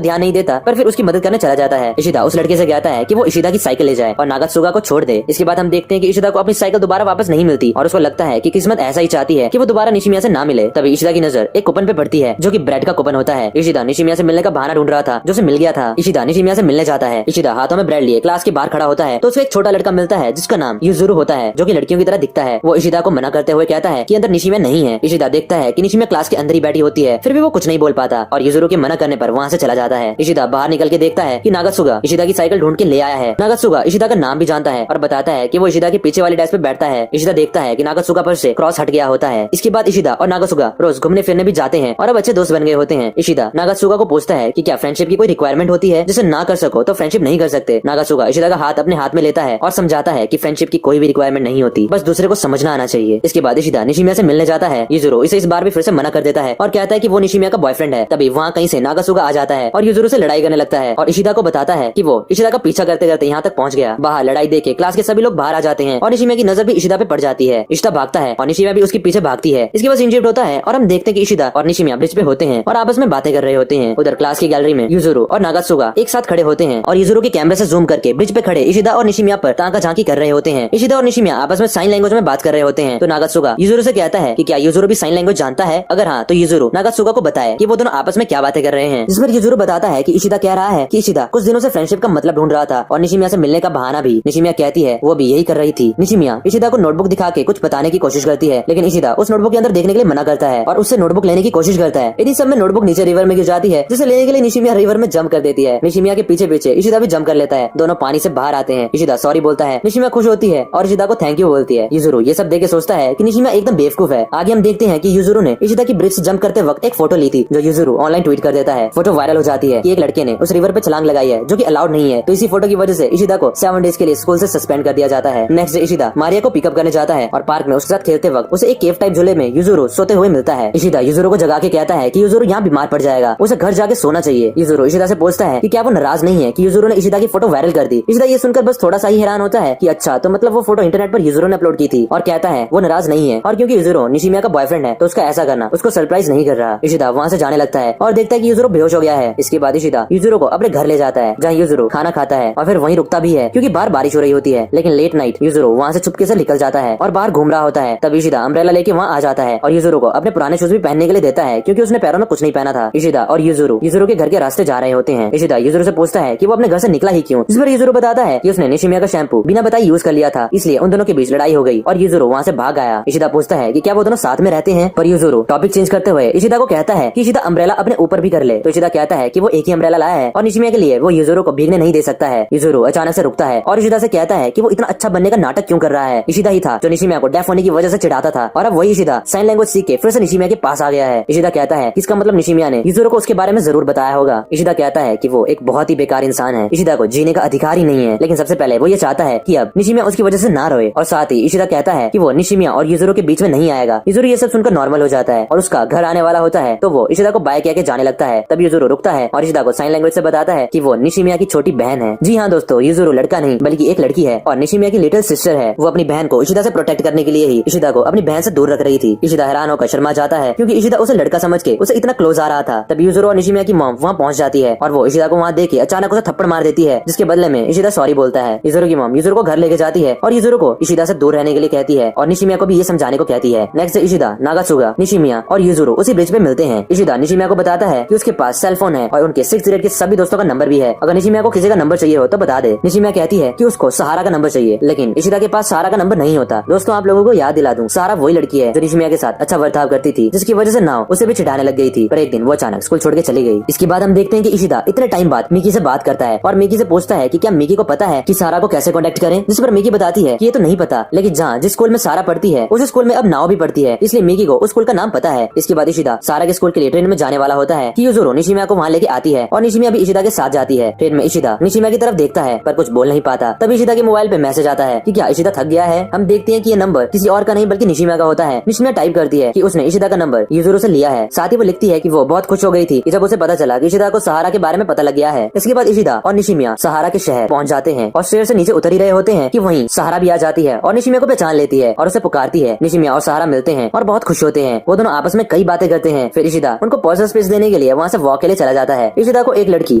ध्यान नहीं देता पर फिर उसकी मदद करने चला जाता है। इशिदा उस लड़के से कहता है कि वो इशिदा की साइकिल ले जाए और नागत्सुगा को छोड़ दे। इसके बाद हम देखते हैं कि इशिदा को अपनी साइकिल दोबारा वापस नहीं मिलती और उसको लगता है कि किस्मत ऐसा ही चाहती है कि वो दोबारा निशिमिया से ना मिले। तभी इशिदा की नजर एक कूपन पे पड़ती है जो कि ब्रेड का कूपन होता है। इशिदा निशिमिया से मिलने का बहाना ढूंढ रहा था जो उसे मिल गया था। इशिदा निशिमिया से मिलने जाता है। इशिदा हाथों में ब्रेड लिए क्लास के बाहर खड़ा होता है तो उसे एक छोटा लड़का मिलता है जिसका नाम युजुरु होता है जो कि लड़कियों की तरह दिखता है। वो इशिदा को मना करते हुए कहता है कि अंदर निशिमिया नहीं है। इशिदा देखता है कि निशिमिया क्लास के अंदर ही बैठी होती है, फिर भी वो कुछ नहीं बोल पाता और युजुरु के मना करने पर वहाँ से चला जाता है। इशिदा बाहर निकल के देखता है कि नागत्सुगा इशिदा की साइकिल ढूंढ के ले आया है। नागत्सुगा इशिदा का नाम भी जानता है और बताता है कि वो इशिदा के पीछे वाली डेस्क पे बैठता है। इशिदा देखता है कि नागत्सुगा पर से क्रॉस हट गया होता है। इसके बाद इशिदा और नागत्सुगा रोज घूमने फिरने भी जाते हैं और अब अच्छे दोस्त बन गए होते हैं। इशिदा नागत्सुगा को पूछता है कि क्या फ्रेंडशिप की कोई रिक्वायरमेंट होती है, जिसे ना कर सको तो फ्रेंडशिप नहीं कर सकते। नागत्सुगा इशिदा का हाथ अपने हाथ में लेता है और समझाता है कि फ्रेंडशिप की कोई भी रिक्वायरमेंट नहीं होती, बस दूसरे को समझना आना चाहिए। इसके बाद इशिदा निशिमिया से मिलने जाता है। युजुरु इसे इस बार भी फिर से मना कर देता है और कहता है कि वो निशिमिया का का बॉयफ्रेंड है। तभी वहाँ कहीं से नागासुगा आ जाता है और यूजुरू से लड़ाई करने लगता है और इशिदा को बताता है कि वो इशिदा का पीछा करते करते यहाँ तक पहुँच गया। बाहर लड़ाई देख क्लास के सभी लोग बाहर आ जाते हैं और निशिमिया की नजर भी इशिदा पे पड़ जाती है। इशिदा भागता है और निशिमिया भी उसके पीछे भागती है। इसके बाद इंजर्ड होता है और हम देखते हैं कि इशिदा और निशिमिया ब्रिज पे होते हैं और आपस में बातें कर रहे होते हैं। उधर क्लास की गैलरी में यूजुरू और नागासुगा एक साथ खड़े होते हैं और यूजुरू के कैमरे से जूम करके ब्रिज पे खड़े इशिदा और निशिमिया पर ताका झांकी कर रहे होते हैं। इशिदा और निशिमिया आपस में साइन लैंग्वेज में बात कर रहे होते हैं। तो नागासुगा यूजुरू से कहता है कि क्या यूजुरू भी साइन लैंग्वेज जानता है, अगर हाँ तो यूजुरू नागासुगा को बताए कि वो दोनों आपस में क्या बातें कर रहे हैं। जिस पर यूजुरू बताता है कि इशिदा कह रहा है कि इशिदा कुछ दिनों से फ्रेंडशिप का मतलब ढूंढ रहा था और निशिमिया से मिलने का बहाना भी। निशिमिया कहती है वो भी यही कर रही थी। निशिमिया इशिदा को नोटबुक दिखा के कुछ बताने की कोशिश करती है, लेकिन इशिदा उस नोटबुक के अंदर देखने के लिए मना करता है और उससे नोटबुक लेने की कोशिश करता है। इन्हीं सब में नोटबुक नीचे रिवर में गिर जाती है, जिसे लेने के लिए निशिमिया रिवर में जंप कर देती है। निशिमिया के पीछे पीछे इशिदा भी जंप कर लेता है। दोनों पानी से बाहर आते हैं। इशिदा सॉरी बोलता है, निशिमिया खुश होती है और इशिदा को थैंक यू बोलती है। यूजुरू ये सब देख के सोचता है कि निशिमिया एकदम बेवकूफ है। आगे हम देखते हैं कि यूजुरू ने इशिदा की ब्रिज से जंप करते वक्त एक फोटो ली थी, जो यूजुरू ऑनलाइन ट्वीट कर देता है। फोटो वायरल हो जाती है कि एक लड़के ने उस रिवर पे छलांग लगाई है, जो कि अलाउड नहीं है। तो इसी फोटो की वजह से इशिदा को 7 डेज के लिए स्कूल से सस्पेंड कर दिया जाता है। नेक्स्ट डे इशिदा मारिया को पिकअप करने जाता है और पार्क में उसके साथ खेलते वक्त उसे एक केव टाइप झूले में यूजुरू सोते हुए मिलता है। इशिदा यूजुरू को जगा के कहता है कि यूजुरू यहाँ बीमार पड़ जाएगा, उसे घर जाके सोना चाहिए। यूजुरू इशिदा से पूछता है कि क्या वो नाराज नहीं है कि यूजुरू ने इशिदा की फोटो वायरल कर दी। इशिदा ये सुनकर बस थोड़ा सा ही हैरान होता है कि अच्छा तो मतलब वो फोटो इंटरनेट पर यूजुरू ने अपलोड की थी, और कहता है वो नाराज नहीं है और क्योंकि यूजुरू निशिमिया का बॉयफ्रेंड है तो उसका ऐसा करना उसको सरप्राइज नहीं कर रहा। इशिदा वहाँ से जाने लगता है और देखता है कि यूजुरू बेहोश हो गया है। इसके बाद इशिदा यूजुरू को अपने घर ले जाता है, जहाँ यूजुरू खाना खाता है और फिर वहीं रुकता भी है क्योंकि बाहर बारिश हो रही होती है। लेकिन लेट नाइट यूजुरू वहाँ से चुपके से निकल जाता है और बाहर घूम रहा होता है। तब इशिदा अम्ब्रेला लेके वहाँ आ जाता है और यूजुरू को अपने पुराने शूज भी पहनने के लिए देता है क्योंकि उसने पैरों में कुछ नहीं पहना था। इशिदा और यूजुरू के घर के रास्ते जा रहे होते हैं। इशिदा यूजुरू से पूछता है कि वो अपने घर से निकला ही क्यों, जिस पर यूजुरू बताता है कि उसने निशिमिया का शैम्पू बिना बताए यूज कर लिया था, इसलिए उन दोनों के बीच लड़ाई हो गई और यूजुरू वहाँ से भाग आया। इशिदा पूछता है कि क्या वो दोनों साथ में रहते हैं, पर यूजुरू टॉपिक चेंज करते हुए इशिदा को कहता है कि इशिदा अम्ब्रेला अपने ऊपर भी कर ले। तो इशिदा कहता है कि वो एक ही अम्ब्रेला लाया है और निशिमिया के लिए वो यूजुरू को भीगने नहीं दे सकता है। यूजुरू अचानक से रुकता है और इशिदा से कहता है कि वो इतना अच्छा बनने का नाटक क्यों कर रहा है। इशिदा ही था जो निशिमिया को डेफ होने की वजह से चिढ़ाता था और अब वही इशिदा साइन लैंग्वेज सीख के फिर से निशिमिया के पास आ गया है। इशिदा कहता है इसका मतलब निशिमिया ने यूजुरू को उसके बारे में जरूर बताया होगा। इशिदा कहता है कि वो एक बहुत ही बेकार इंसान है, इशिदा को जीने का अधिकार ही नहीं है। लेकिन सबसे पहले वो ये चाहता है कि अब निशिमिया उसकी वजह से ना रोए, और साथ ही इशिदा कहता है कि वो निशिमिया और यूजुरू के बीच में नहीं आएगा। यूजुरू ये सब सुनकर नॉर्मल हो जाता है और उसका घर आने वाला होता है, तो वो इशिदा को बाय कह के जाने लगता है। तब यूजुरू रुकता है और इशिदा को साइन लैंग्वेज से बताता है कि वो निशिमिया की छोटी बहन है। जी हाँ दोस्तों, यूजुरू लड़का नहीं बल्कि एक लड़की है और निशिमिया की लिटिल सिस्टर है। वो अपनी बहन को इशिदा से प्रोटेक्ट करने के लिए ही इशिदा को अपनी बहन से दूर रख रही थी। इशिदा हैरान होकर शर्मा जाता है क्योंकि इशिदा उसे लड़का समझ के उसे इतना क्लोज आ रहा था। तब यूजुरू और निशिमिया की मॉम वहाँ पहुँच जाती है और वो इशिदा को वहाँ देख के अचानक उसे थप्पड़ मार देती है, जिसके बदले में इशिदा सॉरी बोलता है। यूजुरू की मॉम यूजुरू को घर लेके जाती है और यूजुरू को इशिदा से दूर रहने के लिए कहती है और निशिमिया को भी ये समझाने को कहती है। नेक्स्ट इशिदा, नागासुगा, निशिमिया और यूजुरू उसी ब्रिज पे मिलते हैं। इशिदा निशिमिया को बताता है कि उसके पास सेल फोन है और उनके 6th ग्रेड के सभी दोस्तों का नंबर भी है, अगर निशिमिया को किसी का नंबर चाहिए हो तो बता दे। निशिमिया कहती है कि उसको सहारा का नंबर चाहिए, लेकिन इशिदा के पास सहारा का नंबर नहीं होता। दोस्तों आप लोगों को याद दिला दूं, सहारा वही लड़की है जो निशिमिया के साथ अच्छा बर्ताव करती थी, जिसकी वजह से नाव उसे भी चिढ़ाने लग गई थी, पर एक दिन वो अचानक स्कूल छोड़ के चली गई। इसके बाद हम देखते हैं कि इशिदा इतने टाइम बाद मिकी से बात करता है और मिकी से पूछता है कि क्या मिकी को पता है कि सहारा को कैसे कॉन्टेक्ट करें, जिस पर मिकी बताती है कि ये तो नहीं पता, लेकिन जहाँ जिस स्कूल में सहारा पढ़ती है उस स्कूल में अब नाव भी पढ़ती है, इसलिए मिकी को उस स्कूल का नाम पता है। इसके बाद इशिदा सहारा के स्कूल के लिए ट्रेन में जाने वाला होता है कि यूजुरू निशिमिया को वहाँ लेके आती है और निशिमिया भी इशिदा के साथ जाती है। ट्रेन में इशिदा निशिमिया की तरफ देखता है पर कुछ बोल नहीं पाता। तब इशिदा के मोबाइल पे मैसेज आता है कि क्या इशिदा थक गया है। हम देखते हैं कि ये नंबर किसी और का नहीं बल्कि निशिमिया का होता है। निशिमिया टाइप करती है कि उसने इशिदा का नंबर यूजुरू से लिया है। साथ ही वो लिखती है कि वो बहुत खुश हो गई थी जब उसे पता चला कि इशिदा को सहारा के बारे में पता लग गया है। इसके बाद इशिदा और निशिमिया सहारा के शहर पहुंच जाते हैं और शेर से नीचे उतर ही रहे होते हैं कि वहीं सहारा भी आ जाती है और निशिमिया को पहचान लेती है और उसे पुकारती है। निशिमिया और सहारा मिलते हैं और बहुत खुश होते हैं। वो दोनों आपस में कई बातें करते हैं। फिर इशिदा उनको पर्सनल स्पेस देने के लिए वहाँ से वॉक के लिए चला जाता है। इशिदा को एक लड़की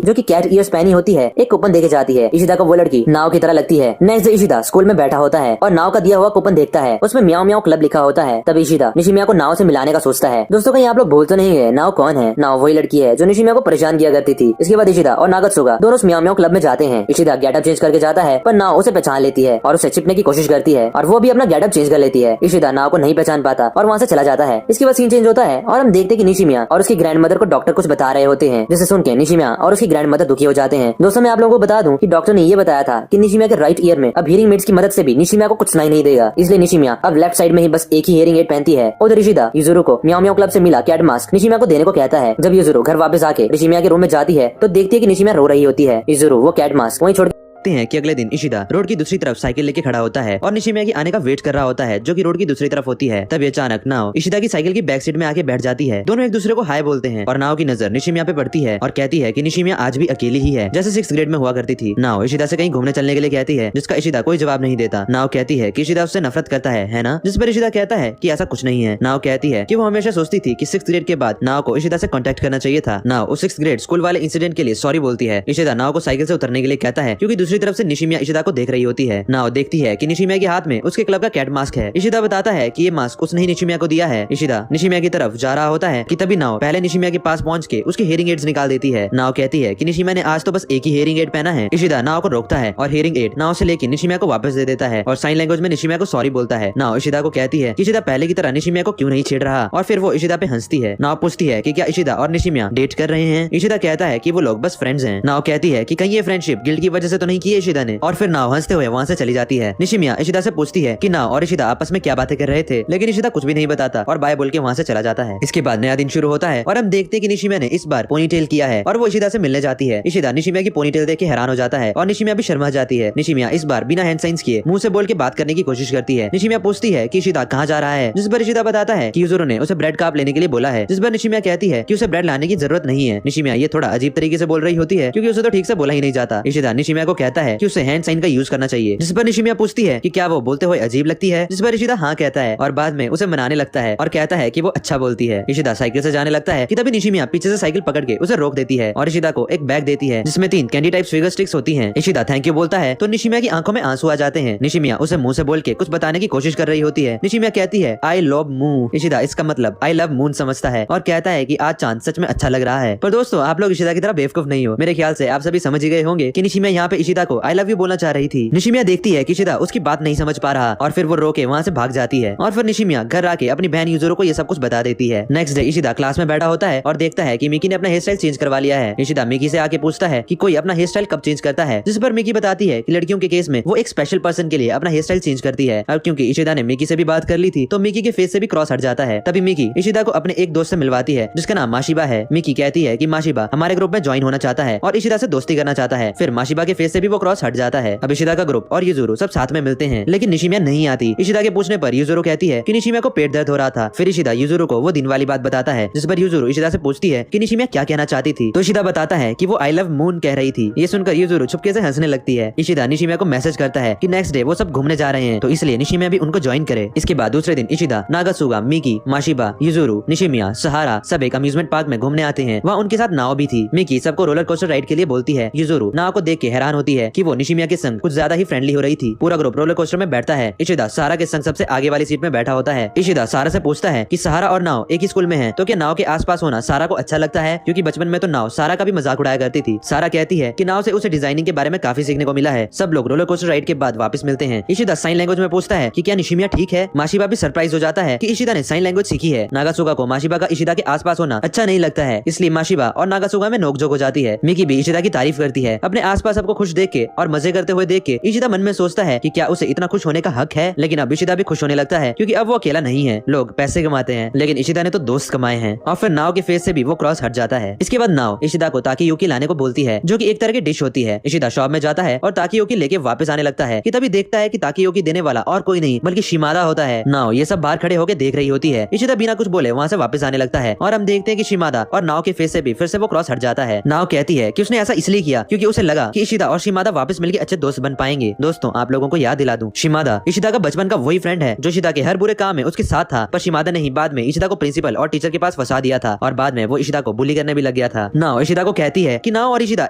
जो कि कैट ईयर्स पहनी होती है एक कूपन देके जाती है। इशिदा को वो लड़की नाव की तरह लगती है। नेक्स्ट डे इशिदा स्कूल में बैठा होता है और नाव का दिया हुआ कूपन देखता है, उसमें म्याओ म्याओ क्लब लिखा होता है। तब इशिदा निशिमिया को नाव से मिलाने का सोचता है। दोस्तों कहीं आप लोग भूल तो नहीं गए, नाव कौन है? नाव वही लड़की है जो निशिमिया को परेशान किया करती थी। इसके बाद इशिदा और नागासुगा दोनों म्याओ म्याओ क्लब में जाते हैं। इशिदा गेटअप चेंज करके जाता है पर नाव उसे पहचान लेती है और उसे छिपने की कोशिश करती है और वो भी अपना गेटअप चेंज कर लेती है। इशिदा नाव को नहीं पहचान पाता और वहाँ से चला जाता है। इसके बाद सीन चेंज होता है और हम देखते हैं कि निशिमिया और उसकी ग्रैंड मदर को डॉक्टर कुछ बता रहे होते हैं, जिसे सुन के निशिमिया और उसकी ग्रैंड मदर दुखी हो जाते हैं। दोस्तों मैं आप लोगों को बता दूं कि डॉक्टर ने ये बताया था कि निशिमिया के राइट ईयर में अब हियरिंग एड्स की मदद से भी निशिमिया को कुछ सुनाई नहीं देगा, इसलिए निशिमिया अब लेफ्ट साइड में ही बस एक ही हियरिंग एड पहनती है। उधर इशिदा यूजुरू को म्याओ म्याओ क्लब से मिला कैट मास्क निशिमिया को देने को कहता है। जब यूजुरू घर वापस आके निशिमिया के रूम में जाती है तो देखती है कि निशिमिया रो रही होती है। यूजुरू वो कैट मास्क वहीं छोड़ हैं कि अगले दिन इशिदा रोड की दूसरी तरफ साइकिल लेके खड़ा होता है और निशिमिया के आने का वेट कर रहा होता है, जो कि रोड की दूसरी तरफ होती है। तभी अचानक नाओ इशिदा की साइकिल की बैक सीट में आके बैठ जाती है। दोनों एक दूसरे को हाय बोलते हैं और नाओ की नजर निशिमिया पे पड़ती है और कहती है कि निशिमिया आज भी अकेली ही है, जैसे 6th ग्रेड में हुआ करती थी। नाओ इशिदा से कहीं घूमने चलने के लिए कहती है, जिसका इशिदा कोई जवाब नहीं देता। नाओ कहती है कि इशिदा उससे नफरत करता है ना? जिस पर इशिदा कहता है कि ऐसा कुछ नहीं है। नाओ कहती है कि वो हमेशा सोचती थी कि 6th ग्रेड के बाद नाओ को इशिदा से कांटेक्ट करना चाहिए था। नाओ उस 6th ग्रेड स्कूल वाले इंसिडेंट के लिए सॉरी बोलती है। इशिदा नाओ को साइकिल से उतरने के लिए कहता है क्योंकि दूसरी तरफ से निशिमिया इशिदा को देख रही होती है। नाओ देखती है कि निशिमिया के हाथ में उसके क्लब का कैट मास्क है। इशिदा बताता है कि ये मास्क उसने ही निशिमिया को दिया है। इशिदा निशिमिया की तरफ जा रहा होता है कि तभी नाओ पहले निशिमिया के पास पहुंच के उसके हेयरिंग एड्स निकाल देती है। नाओ कहती है कि निशिमिया ने आज तो बस एक ही हेयरिंग एड पहना है। इशिदा नाओ को रोकता है और हेयरिंग एड नाओ से लेकर निशिमिया को वापस दे देता है और साइन लैंग्वेज में निशिमिया को सॉरी बोलता है। नाओ इशिदा को कहती है कि इशिदा पहले की तरह निशिमिया को क्यों नहीं छेड़ रहा और फिर वो इशिदा पे हंसती है। नाओ पूछती है कि क्या इशिदा और निशिमिया डेट कर रहे हैं। इशिदा कहता है कि वो लोग बस फ्रेंड्स हैं। नाओ कहती है कि कहीं ये फ्रेंडशिप गिल्ट की वजह से तो नहीं की है इशिदा ने, और फिर नाओ हंसते हुए वहाँ से चली जाती है। निशिमिया इशिदा से पूछती है कि नाओ और इशिदा आपस में क्या बातें कर रहे थे, लेकिन इशिदा कुछ भी नहीं बताता और बाय बोल के वहाँ से चला जाता है। इसके बाद नया दिन शुरू होता है और हम देखते हैं कि निशिमिया ने इस बार पोनीटेल किया है और वो इशिदा से मिलने जाती है। इशिदा निशिमिया की पोनीटेल देख के हैरान हो जाता है और निशिमिया भी शर्मा जाती है। निशिमिया इस बार बिना हैंड साइंस किए मुंह से बोल के बात करने की कोशिश करती है। निशिमिया पूछती है कि इशिदा कहाँ जा रहा है, जिस पर इशिदा बताता है कि यूजुरो ने उसे ब्रेड काप लेने के लिए बोला है, जिस पर निशिमिया कहती है कि उसे ब्रेड लाने की जरूरत नहीं है। निशिमिया ये थोड़ा अजीब तरीके से बोल रही होती है क्योंकि उसे तो ठीक से बोला ही नहीं जाता। इशिदा निशिमिया को कहता है कि उसे हैंड साइन का यूज करना चाहिए, जिस पर निशिमिया पूछती है कि क्या वो बोलते हुए अजीब लगती है, जिस पर इशिदा हाँ कहता है और बाद में उसे मनाने लगता है और कहता है कि वो अच्छा बोलती है। इशिदा साइकिल से जाने लगता है कि तभी निशिमिया पीछे से साइकिल पकड़ के उसे रोक देती है और इशिदा को एक बैग देती है जिसमें 3 कैंडी टाइप फिगर स्टिक्स होती हैं। इशिदा थैंक यू बोलता है तो निशिमिया की आंखों में आंसू आ जाते हैं। निशिमिया उसे मुंह से बोल के कुछ बताने की कोशिश कर रही होती है। निशिमिया कहती है आई लव मून। इशिदा इसका मतलब आई लव मून समझता है और कहता है कि आज चांद सच में अच्छा लग रहा है। पर दोस्तों आप लोग इशिदा की तरह बेवकूफ नहीं हो। मेरे ख्याल से आप सभी समझ ही गए होंगे कि निशिमिया यहाँ पे इशिदा को आई लव यू बोलना चाह रही थी। निशिमिया देखती है कि इशिदा उसकी बात नहीं समझ पा रहा और फिर वो रो के वहाँ से भाग जाती है और फिर निशिमिया घर आके अपनी बहन यूजुरो को ये सब कुछ बता देती है। नेक्स्ट डे इशिदा क्लास में बैठा होता है और देखता है कि मिकी ने अपना हेयर स्टाइल चेंज करवा लिया है। इशिदा मिकी से आके पूछता है कि कोई अपना हेयर स्टाइल कब चेंज करता है, जिस पर मिकी बताती है कि लड़कियों के केस में वो एक स्पेशल पर्सन के लिए अपना हेयर स्टाइल चेंज करती है। और क्योंकि इशिदा ने मिकी से भी बात कर ली थी तो मिकी के फेस से भी क्रॉस हट जाता है। तभी मिकी इशिदा को अपने एक दोस्त से मिलवाती है जिसका नाम माशिबा है। मिकी कहती है कि माशिबा हमारे ग्रुप में ज्वाइन होना चाहता है और इशिदा से दोस्ती करना चाहता है। फिर माशिबा के फेस से भी वो क्रॉस हट जाता है। अब इशिदा का ग्रुप और यूजुरो सब साथ में मिलते हैं, लेकिन निशिमिया नहीं आती। इशिदा के पूछने पर यूजुरो कहती है कि निशिमिया को पेट दर्द हो रहा था। फिर इशिदा यूजुरो को वो दिन वाली बात बताता है, जिस पर यूजुरो इशिदा से पूछती है कि निशिमिया क्या कहना चाहती थी, तो इशिदा बताता है कि वो आई लव मून कह रही थी। ये सुनकर यूजुरो चुपके से हंसने लगती है। इशिदा निशिमिया को मैसेज करता है कि नेक्स्ट डे वो सब घूमने जा रहे हैं, तो इसलिए निशिमिया भी उनको ज्वाइन करे। इसके बाद दूसरे दिन इशिदा, नागासुगा, मिकी, माशिबा, यूजुरो, निशिमिया, सहारा सब एक अम्यूजमेंट पार्क में घूमने आते हैं। वहाँ उनके साथ नाव भी थी। मिकी सबको रोलर कोस्टर राइड के लिए बोलती है। यूजुरो नाव को देख के हैरान होती है कि वो निशिमिया के संग कुछ ज्यादा ही फ्रेंडली हो रही थी। पूरा ग्रुप रोलर कोस्टर में बैठता है। इशिदा सहारा के संग सबसे आगे वाली सीट में बैठा होता है। इशिदा सहारा से पूछता है कि सहारा और नाव एक ही स्कूल में है, तो क्या नाव के आसपास होना सहारा को अच्छा लगता है, क्योंकि बचपन में तो नाव सहारा का भी मजाक उड़ाया करती थी। सहारा कहती है कि नाव से उसे डिजाइनिंग के बारे में काफी सीखने को मिला है। सब लोग रोलर कोस्टर राइड के बाद वापस मिलते हैं। इशिदा साइन लैंग्वेज में पूछता है कि क्या निशिमिया ठीक है। माशिबा भी सरप्राइज हो जाता है कि इशिदा ने साइन लैंग्वेज सीखी है। नागासुगा को माशिबा का इशिदा के आसपास होना अच्छा नहीं लगता है, इसलिए माशिबा और नागासुगा में नोकझोंक हो जाती है। मिकी भी इशिदा की तारीफ करती है। अपने आसपास सबको खुश देख के और मजे करते हुए देख के इशिदा मन में सोचता है कि क्या उसे इतना खुश होने का हक है, लेकिन अब इशिदा भी खुश होने लगता है क्योंकि अब वो अकेला नहीं है। लोग पैसे कमाते हैं, लेकिन इशिदा ने तो दोस्त कमाए हैं। और फिर नाव के फेस से भी वो क्रॉस हट जाता है। इसके बाद नाव इशिदा को ताकीयुकी लाने को बोलती है, जो कि एक तरह की डिश होती है। इशिदा शॉप में जाता है और ताकीयुकी लेके वापस आने लगता है कि तभी देखता है कि ताकीयुकी देने वाला और कोई नहीं बल्कि शिमादा होता है। नाव ये सब बाहर खड़े होकर देख रही होती है। इशिदा बिना कुछ बोले वहाँ से वापस आने लगता है और हम देखते हैं कि शिमादा और नाव के फेस से भी फिर से वो क्रॉस हट जाता है। नाव कहती है कि उसने ऐसा इसलिए किया क्योंकि उसे लगा कि इशिदा और शिमादा वापस मिलकर अच्छे दोस्त बन पाएंगे। दोस्तों आप लोगों को याद दिला दूं, शिमादा इशिदा का बचपन का वही फ्रेंड है जो इशिदा के हर बुरे काम में उसके साथ था। पर शिमादा ने ही बाद में इशिदा को प्रिंसिपल और टीचर के पास फंसा दिया था और बाद में वो इशिदा को बुली करने भी लग गया था। नाव इशिदा को कहती है कि नाव और इशिदा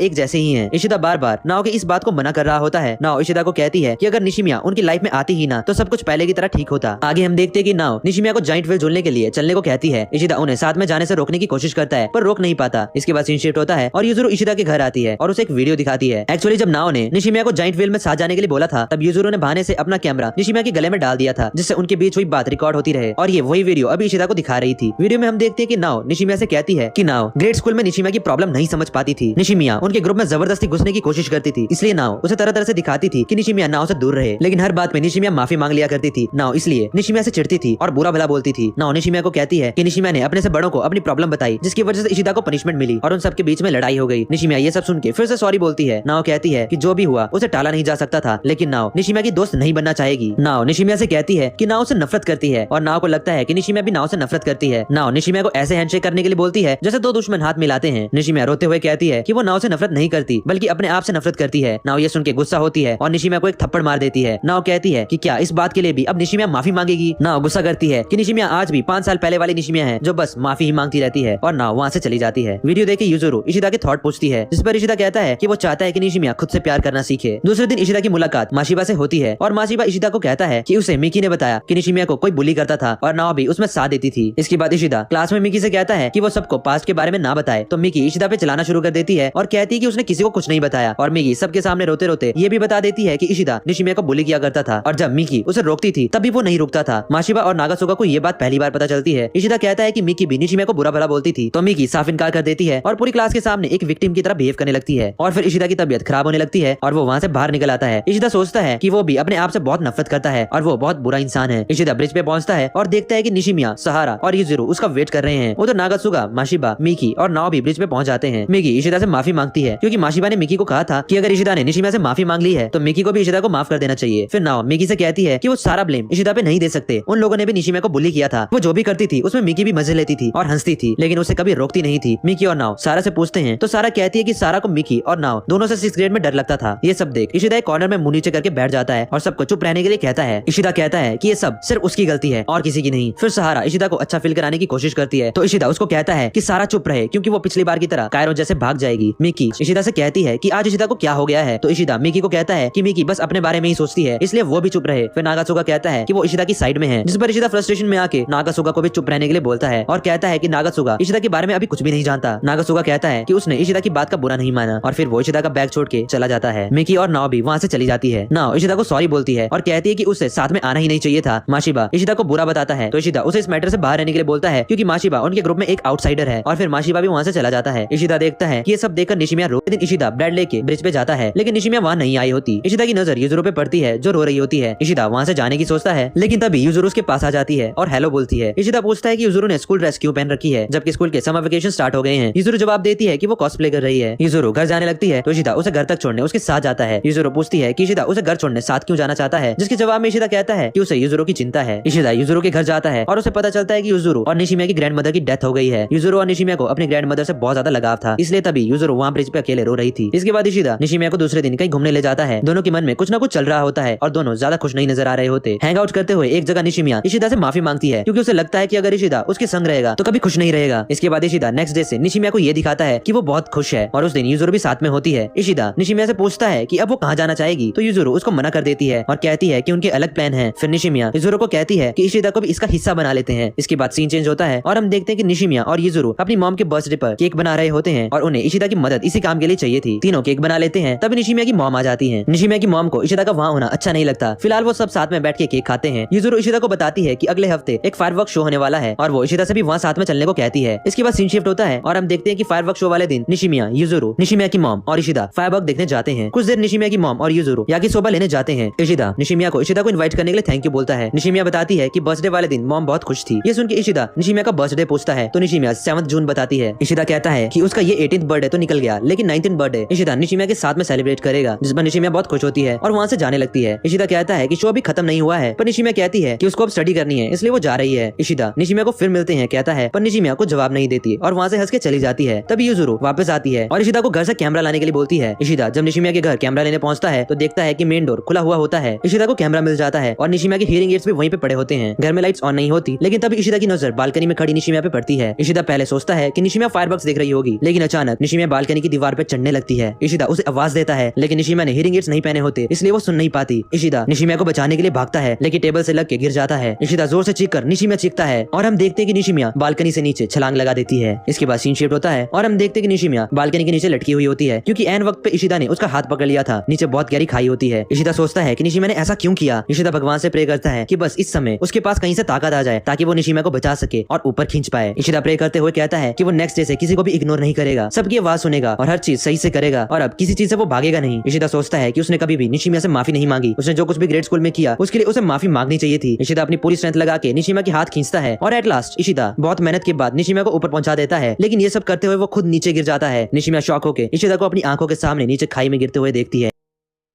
एक जैसे ही हैं। इशिदा बार बार नाव के इस बात को मना कर रहा होता है। नाव इशिदा को कहती है कि अगर निशिमिया उनकी लाइफ में आती ही ना तो सब कुछ पहले की तरह ठीक होता। आगे हम देखते हैं कि नाव निशिमिया को जॉइंट व्हील झूलने के लिए चलने को कहती है। इशिदा उन्हें साथ में जाने से रोकने की कोशिश करता है पर रोक नहीं पाता। इसके बाद सीन शिफ्ट होता है और यूजुरो इशिदा के घर आती है और उसे एक वीडियो दिखाती है। एक्चुअली जब नाव ने निशिमिया को जॉइंट व्हील में साथ जाने के लिए बोला था तब यूजुरो ने बहाने से अपना कैमरा निशिमिया के गले में डाल दिया था, जिससे उनके बीच हुई बात रिकॉर्ड होती रहे और ये वही वीडियो अभी इशिदा को दिखा रही थी। वीडियो में हम देखते हैं कि नाव निशिमिया से कहती है कि नाव ग्रेड स्कूल में निशिमिया की प्रॉब्लम नहीं समझ पाती थी। निशिमिया उनके ग्रुप में जबरदस्ती घुसने की कोशिश करती थी, इसलिए नाव उसे तरह तरह से दिखाती थी कि निशिमिया नाव से दूर रहे, लेकिन हर बात में निशिमिया माफी मांग लिया करती थी। नाव इसलिए निशिमिया से चिढ़ती थी और बुरा भला बोलती थी। नाव निशिमिया को कहती है कि निशिमिया ने अपने से बड़ों को अपनी प्रॉब्लम बताई, जिसकी वजह से इशिदा को पनिशमेंट मिली और उन सबके बीच में लड़ाई हो गई। निशिमिया ये सब सुन के फिर से सॉरी बोलती है। नाव कहती है कि जो भी हुआ उसे टाला नहीं जा सकता था, लेकिन नाओ निशिमिया की दोस्त नहीं बनना चाहेगी। नाओ निशिमिया से कहती है कि नाओ से नफरत करती है और नाओ को लगता है कि निशिमिया भी नाओ से नफरत करती है। नाओ निशिमिया को ऐसे हैंडशेक करने के लिए बोलती है जैसे दो दुश्मन हाथ मिलाते हैं। निशिमिया रोते हुए कहती है कि वो नाओ से नफरत नहीं करती बल्कि अपने आप से नफरत करती है। नाओ ये सुन के गुस्सा होती है और निशिमिया को एक थप्पड़ मार देती है। नाओ कहती है कि क्या इस बात के लिए भी अब निशिमिया माफी मांगेगी। नाओ गुस्सा करती है कि निशिमिया आज भी 5 साल पहले वाली निशिमिया है जो बस माफी ही मांगती रहती है और नाओ वहाँ से चली जाती है। वीडियो देख के यूजुरो इशिदा के थॉट पूछती है, जिस पर इशिदा कहता है कि वो चाहता है कि निशिमिया खुद से प्यार करना सीखे। दूसरे दिन इशिदा की मुलाकात माशिबा से होती है और माशिबा इशिदा को कहता है कि उसे मिकी ने बताया कि निशिमिया को कोई बुली करता था और नाओ भी उसमें साथ देती थी। इसके बाद इशिदा क्लास में मिकी से कहता है कि वो सबको पास्ट के बारे में ना बताए, तो मिकी इशिदा पे चलाना शुरू कर देती है और कहती है कि उसने किसी को कुछ नहीं बताया। और मिकी सबके सामने रोते रोते ये भी बता देती है कि इशिदा निशिमिया को बुली किया करता था और जब मिकी उसे रोकती थी तब भी वो नहीं रुकता था। माशिबा और नागासोका को ये बात पहली बार पता चलती है। इशिदा कहता है कि मिकी भी निशिमिया को बुरा भला बोलती थी, तो मिकी साफ इनकार कर देती है और पूरी क्लास के सामने एक विक्टिम की तरह बिहेव करने लगती है। और फिर इशिदा की तबीयत खराब होने लगती है और वो वहाँ से बाहर निकल आता है। इशिदा सोचता है कि वो भी अपने आप से बहुत नफरत करता है और वो बहुत बुरा इंसान है। इशिदा ब्रिज पे पहुंचता है और देखता है कि निशिमिया, सहारा और यूजुरो उसका वेट कर रहे हैं। वो तो नागासुगा, माशिबा, मिकी और नाओ भी ब्रिज पे पहुंच जाते हैं। मिकी इशिदा से माफी मांगती है क्योंकि माशिबा ने मिकी को कहा था कि अगर इशिदा ने निशिमिया से माफी मांग ली है तो मिकी को भी इशिदा को माफ कर देना चाहिए। फिर नाओ मिकी से कहती है कि वो सारा ब्लेम इशिदा पे नहीं दे सकते, उन लोगों ने भी निशिमिया को बुली किया था। वो जो भी करती थी उसमें मिकी भी मजे लेती थी और हंसती थी, लेकिन उसे कभी रोकती नहीं थी। मिकी और नाओ सारा से पूछते हैं तो सारा कहती है कि सारा को मिकी और नाओ दोनों से 6th ग्रेड में डर लगता था। ये सब देख इशिदा एक कॉर्नर में मुंह नीचे करके बैठ जाता है और सबको चुप रहने के लिए कहता है। इशिदा कहता है कि ये सब सिर्फ उसकी गलती है और किसी की नहीं। फिर सहारा इशिदा को अच्छा फील कराने की कोशिश करती है तो इशिदा उसको कहता है कि सारा चुप रहे क्योंकि वो पिछली बार की तरह कायरो जैसे भाग जाएगी। मिकी इशिदा से कहती है कि आज इशिदा को क्या हो गया है, तो इशिदा मिकी को कहता है कि मिकी बस अपने बारे में ही सोचती है इसलिए वो भी चुप रहे। फिर नागासोका कहता है कि वो इशिदा की साइड में है, जिस पर इशिदा फ्रस्ट्रेशन में आके नागासोका को भी चुप रहने के लिए बोलता है और कहता है कि नागासोका इशिदा के बारे में अभी कुछ भी नहीं जानता। नागासोका कहता है कि उसने इशिदा की बात का बुरा नहीं माना और फिर वो इशिदा का बैग छोड़ के चला जाता है। मिकी और नाओ भी वहाँ से चली जाती है। नाओ इशिदा को सॉरी बोलती है और कहती है कि उसे साथ में आना ही नहीं चाहिए था। माशिबा इशिदा को बुरा बताता है तो इशिदा उसे इस मैटर से बाहर रहने के लिए बोलता है क्योंकि माशिबा उनके ग्रुप में एक आउटसाइडर है और फिर माशिबा भी वहाँ से चला जाता है। इशिदा देखता है कि ये सब देखकर निशिमिया रो। दिन इशिदा ब्रेड लेके ब्रिज पे जाता है लेकिन निशिमिया वहाँ नहीं आई होती। इशिदा की नजर यूजुरो पे पड़ती है जो रो रही होती है। इशिदा वहाँ से जाने की सोचता है लेकिन तभी यूजुरो उसके पास आ जाती है और हेलो बोलती है। इशिदा पूछता है कि यूजुरो ने स्कूल ड्रेस क्यों पहन रखी है जबकि स्कूल के समर वेकेशन स्टार्ट हो गए हैं। यूजुरो जवाब देती है कि वो कॉस्प्ले कर रही है। यूजुरो घर जाने लगती है तो इशिदा उसे घर तक छोड़ने उसके साथ जाता है। यूजुरो पूछती है कि इशिदा उसे घर छोड़ने साथ क्यों जाना चाहता है, जिसके जवाब में इशिदा कहता है कि उसे यूजुरो की चिंता है। इशिदा यूजुरो के घर जाता है और उसे पता चलता है कि यूजुरो और निशिमिया की ग्रैंडमदर की डेथ हो गई है। यूजुरो और निशिमिया को अपनी ग्रैंडमदर से बहुत ज्यादा लगाव था, इसलिए तभी यूजुरो वहाँ ब्रिज पे अकेले रो रही थी। इसके बाद इशिदा निशिमिया को दूसरे दिन कहीं घूमने ले जाता है। दोनों के मन में कुछ न कुछ चल रहा होता है और दोनों ज्यादा खुश नहीं नजर आ रहे होते। हैंग आउट करते हुए एक जगह निशिमिया इशिदा से माफी मांगती है क्योंकि उसे लगता है कि अगर इशिदा उसके संग रहेगा तो कभी खुश नहीं रहेगा। इसके बाद इशिदा नेक्स्ट डे से निशिमिया को ये दिखाता है कि वो बहुत खुश है और उस दिन यूजुरो भी साथ में होती है। इशिदा निशिमिया से पूछता है कि अब वो कहाँ जाना चाहेगी तो यूजुरो उसको मना कर देती है और कहती है कि उनके अलग प्लान है। फिर निशिमिया यूजुरो को कहती है कि इशिदा को भी इसका हिस्सा बना लेते हैं। इसके बाद सीन चेंज होता है और हम देखते हैं कि निशिमिया और यूजुरो अपनी मॉम के बर्थडे पर केक बना रहे होते हैं और उन्हें इशिदा की मदद इसी काम के लिए चाहिए थी। तीनों केक बना लेते हैं तभी निशिमिया की मॉम आ जाती है। निशिमिया की मॉम को इशिदा का वहाँ होना अच्छा नहीं लगता। फिलहाल वो सब साथ में बैठ के केक खाते हैं। यूजुरो इशिदा को बताती है कि अगले हफ्ते एक फायरवर्क शो होने वाला है और वो इशिदा से भी वहाँ साथ में चलने को कहती है। इसके बाद सीन शिफ्ट होता है और हम देखते हैं कि फायरवर्क शो वाले दिन निशिमिया, यूजुरो, निशिमिया की मॉम और इशिदा फायरवर्क देखने जाते हैं। कुछ देर निशिमिया की मॉम और यूजुरो याकिसोबा लेने जाते हैं। इशिदा निशिमिया को इन्वाइट करने के लिए थैंक यू बोलता है। निशिमिया बताती है कि बर्थडे वाले दिन मॉम बहुत खुश थी। ये सुन के इशिदा निशिमिया का बर्थडे पूछता है तो निशिमिया 7 जून बताती है। इशिदा कहता है कि उसका ये 18th बर्थडे तो निकल गया लेकिन 19th बर्थडे इशिदा निशिमिया के साथ में सेलिब्रेट करेगा, जिस पर निशिमिया बहुत खुश होती है और वहाँ से जाने लगती है। इशिदा कहता है कि शो अभी खत्म नहीं हुआ है पर निशिमिया कहती है कि उसको अब स्टडी करनी है इसलिए वो जा रही है। इशिदा निशिमिया को फिर मिलते हैं कहता है पर निशिमिया को जवाब नहीं देती और वहाँ से हंस के चली जाती है। तभी यूजुरो वापस आती है और इशिदा को घर से कैमरा लाने के लिए बोलती है। इशिदा जब निशिमिया के घर कैमरा लेने पहुंचता है तो देखता है कि मेन डोर खुला हुआ होता है। इशिदा को कैमरा मिल जाता है और निशिमिया के हियरिंग एड्स भी वहीं पे पड़े होते हैं। घर में लाइट्स ऑन नहीं होती लेकिन तभी इशिदा की नजर बालकनी में खड़ी निशिमिया पे पड़ती है। इशिदा पहले सोचता है कि निशिमिया फायरवर्क्स देख रही होगी लेकिन अचानक निशिमिया बालकनी की दीवार पे चढ़ने लगती है। इशिदा उसे आवाज देता है लेकिन निशिमिया ने हियरिंग एड्स नहीं पहने होते इसलिए वो सुन नहीं पाती। इशिदा निशिमिया को बचाने के लिए भागता है लेकिन टेबल से लग के गिर जाता है। इशिदा जोर से चीखकर निशिमिया चीखता है और हम देखते हैं कि निशिमिया बालकनी से नीचे छलांग लगा देती है। इसके बाद सीन शिफ्ट होता है और हम देखते हैं कि निशिमिया बालकनी के नीचे लटकी हुई होती है क्योंकि एन वक्त पे इशिदा ने उसका हाथ पकड़ लिया था। नीचे बहुत गहरी खाई होती है। इशिदा सोचता है कि निशिमिया ने ऐसा क्यों किया। इशिदा भगवान से प्रे करता है कि बस इस समय उसके पास कहीं से ताकत आ जाए ताकि वो निशिमिया को बचा सके और ऊपर खींच पाए। इशिदा प्रे करते हुए कहता है कि वो नेक्स्ट डे से किसी को भी इग्नोर नहीं करेगा, सबकी आवाज सुनेगा और हर चीज सही से करेगा और अब किसी चीज से वो भागेगा नहीं। इशिदा सोचता है कि उसने कभी भी निशिमिया से माफी नहीं मांगी। उसने जो कुछ भी ग्रेड स्कूल में किया उसके लिए उसे माफी मांगनी चाहिए थी। इशिदा अपनी पूरी स्ट्रेंथ लगा के निशिमिया के हाथ खींचता है और एट लास्ट इशिदा बहुत मेहनत के बाद निशिमिया को ऊपर पहुंचा देता है लेकिन ये सब करते हुए वो खुद नीचे गिर जाता है। निशिमिया शॉक होकर इशिदा को अपनी आंखों के सामने नीचे खाई में गिरते हुए देखती है।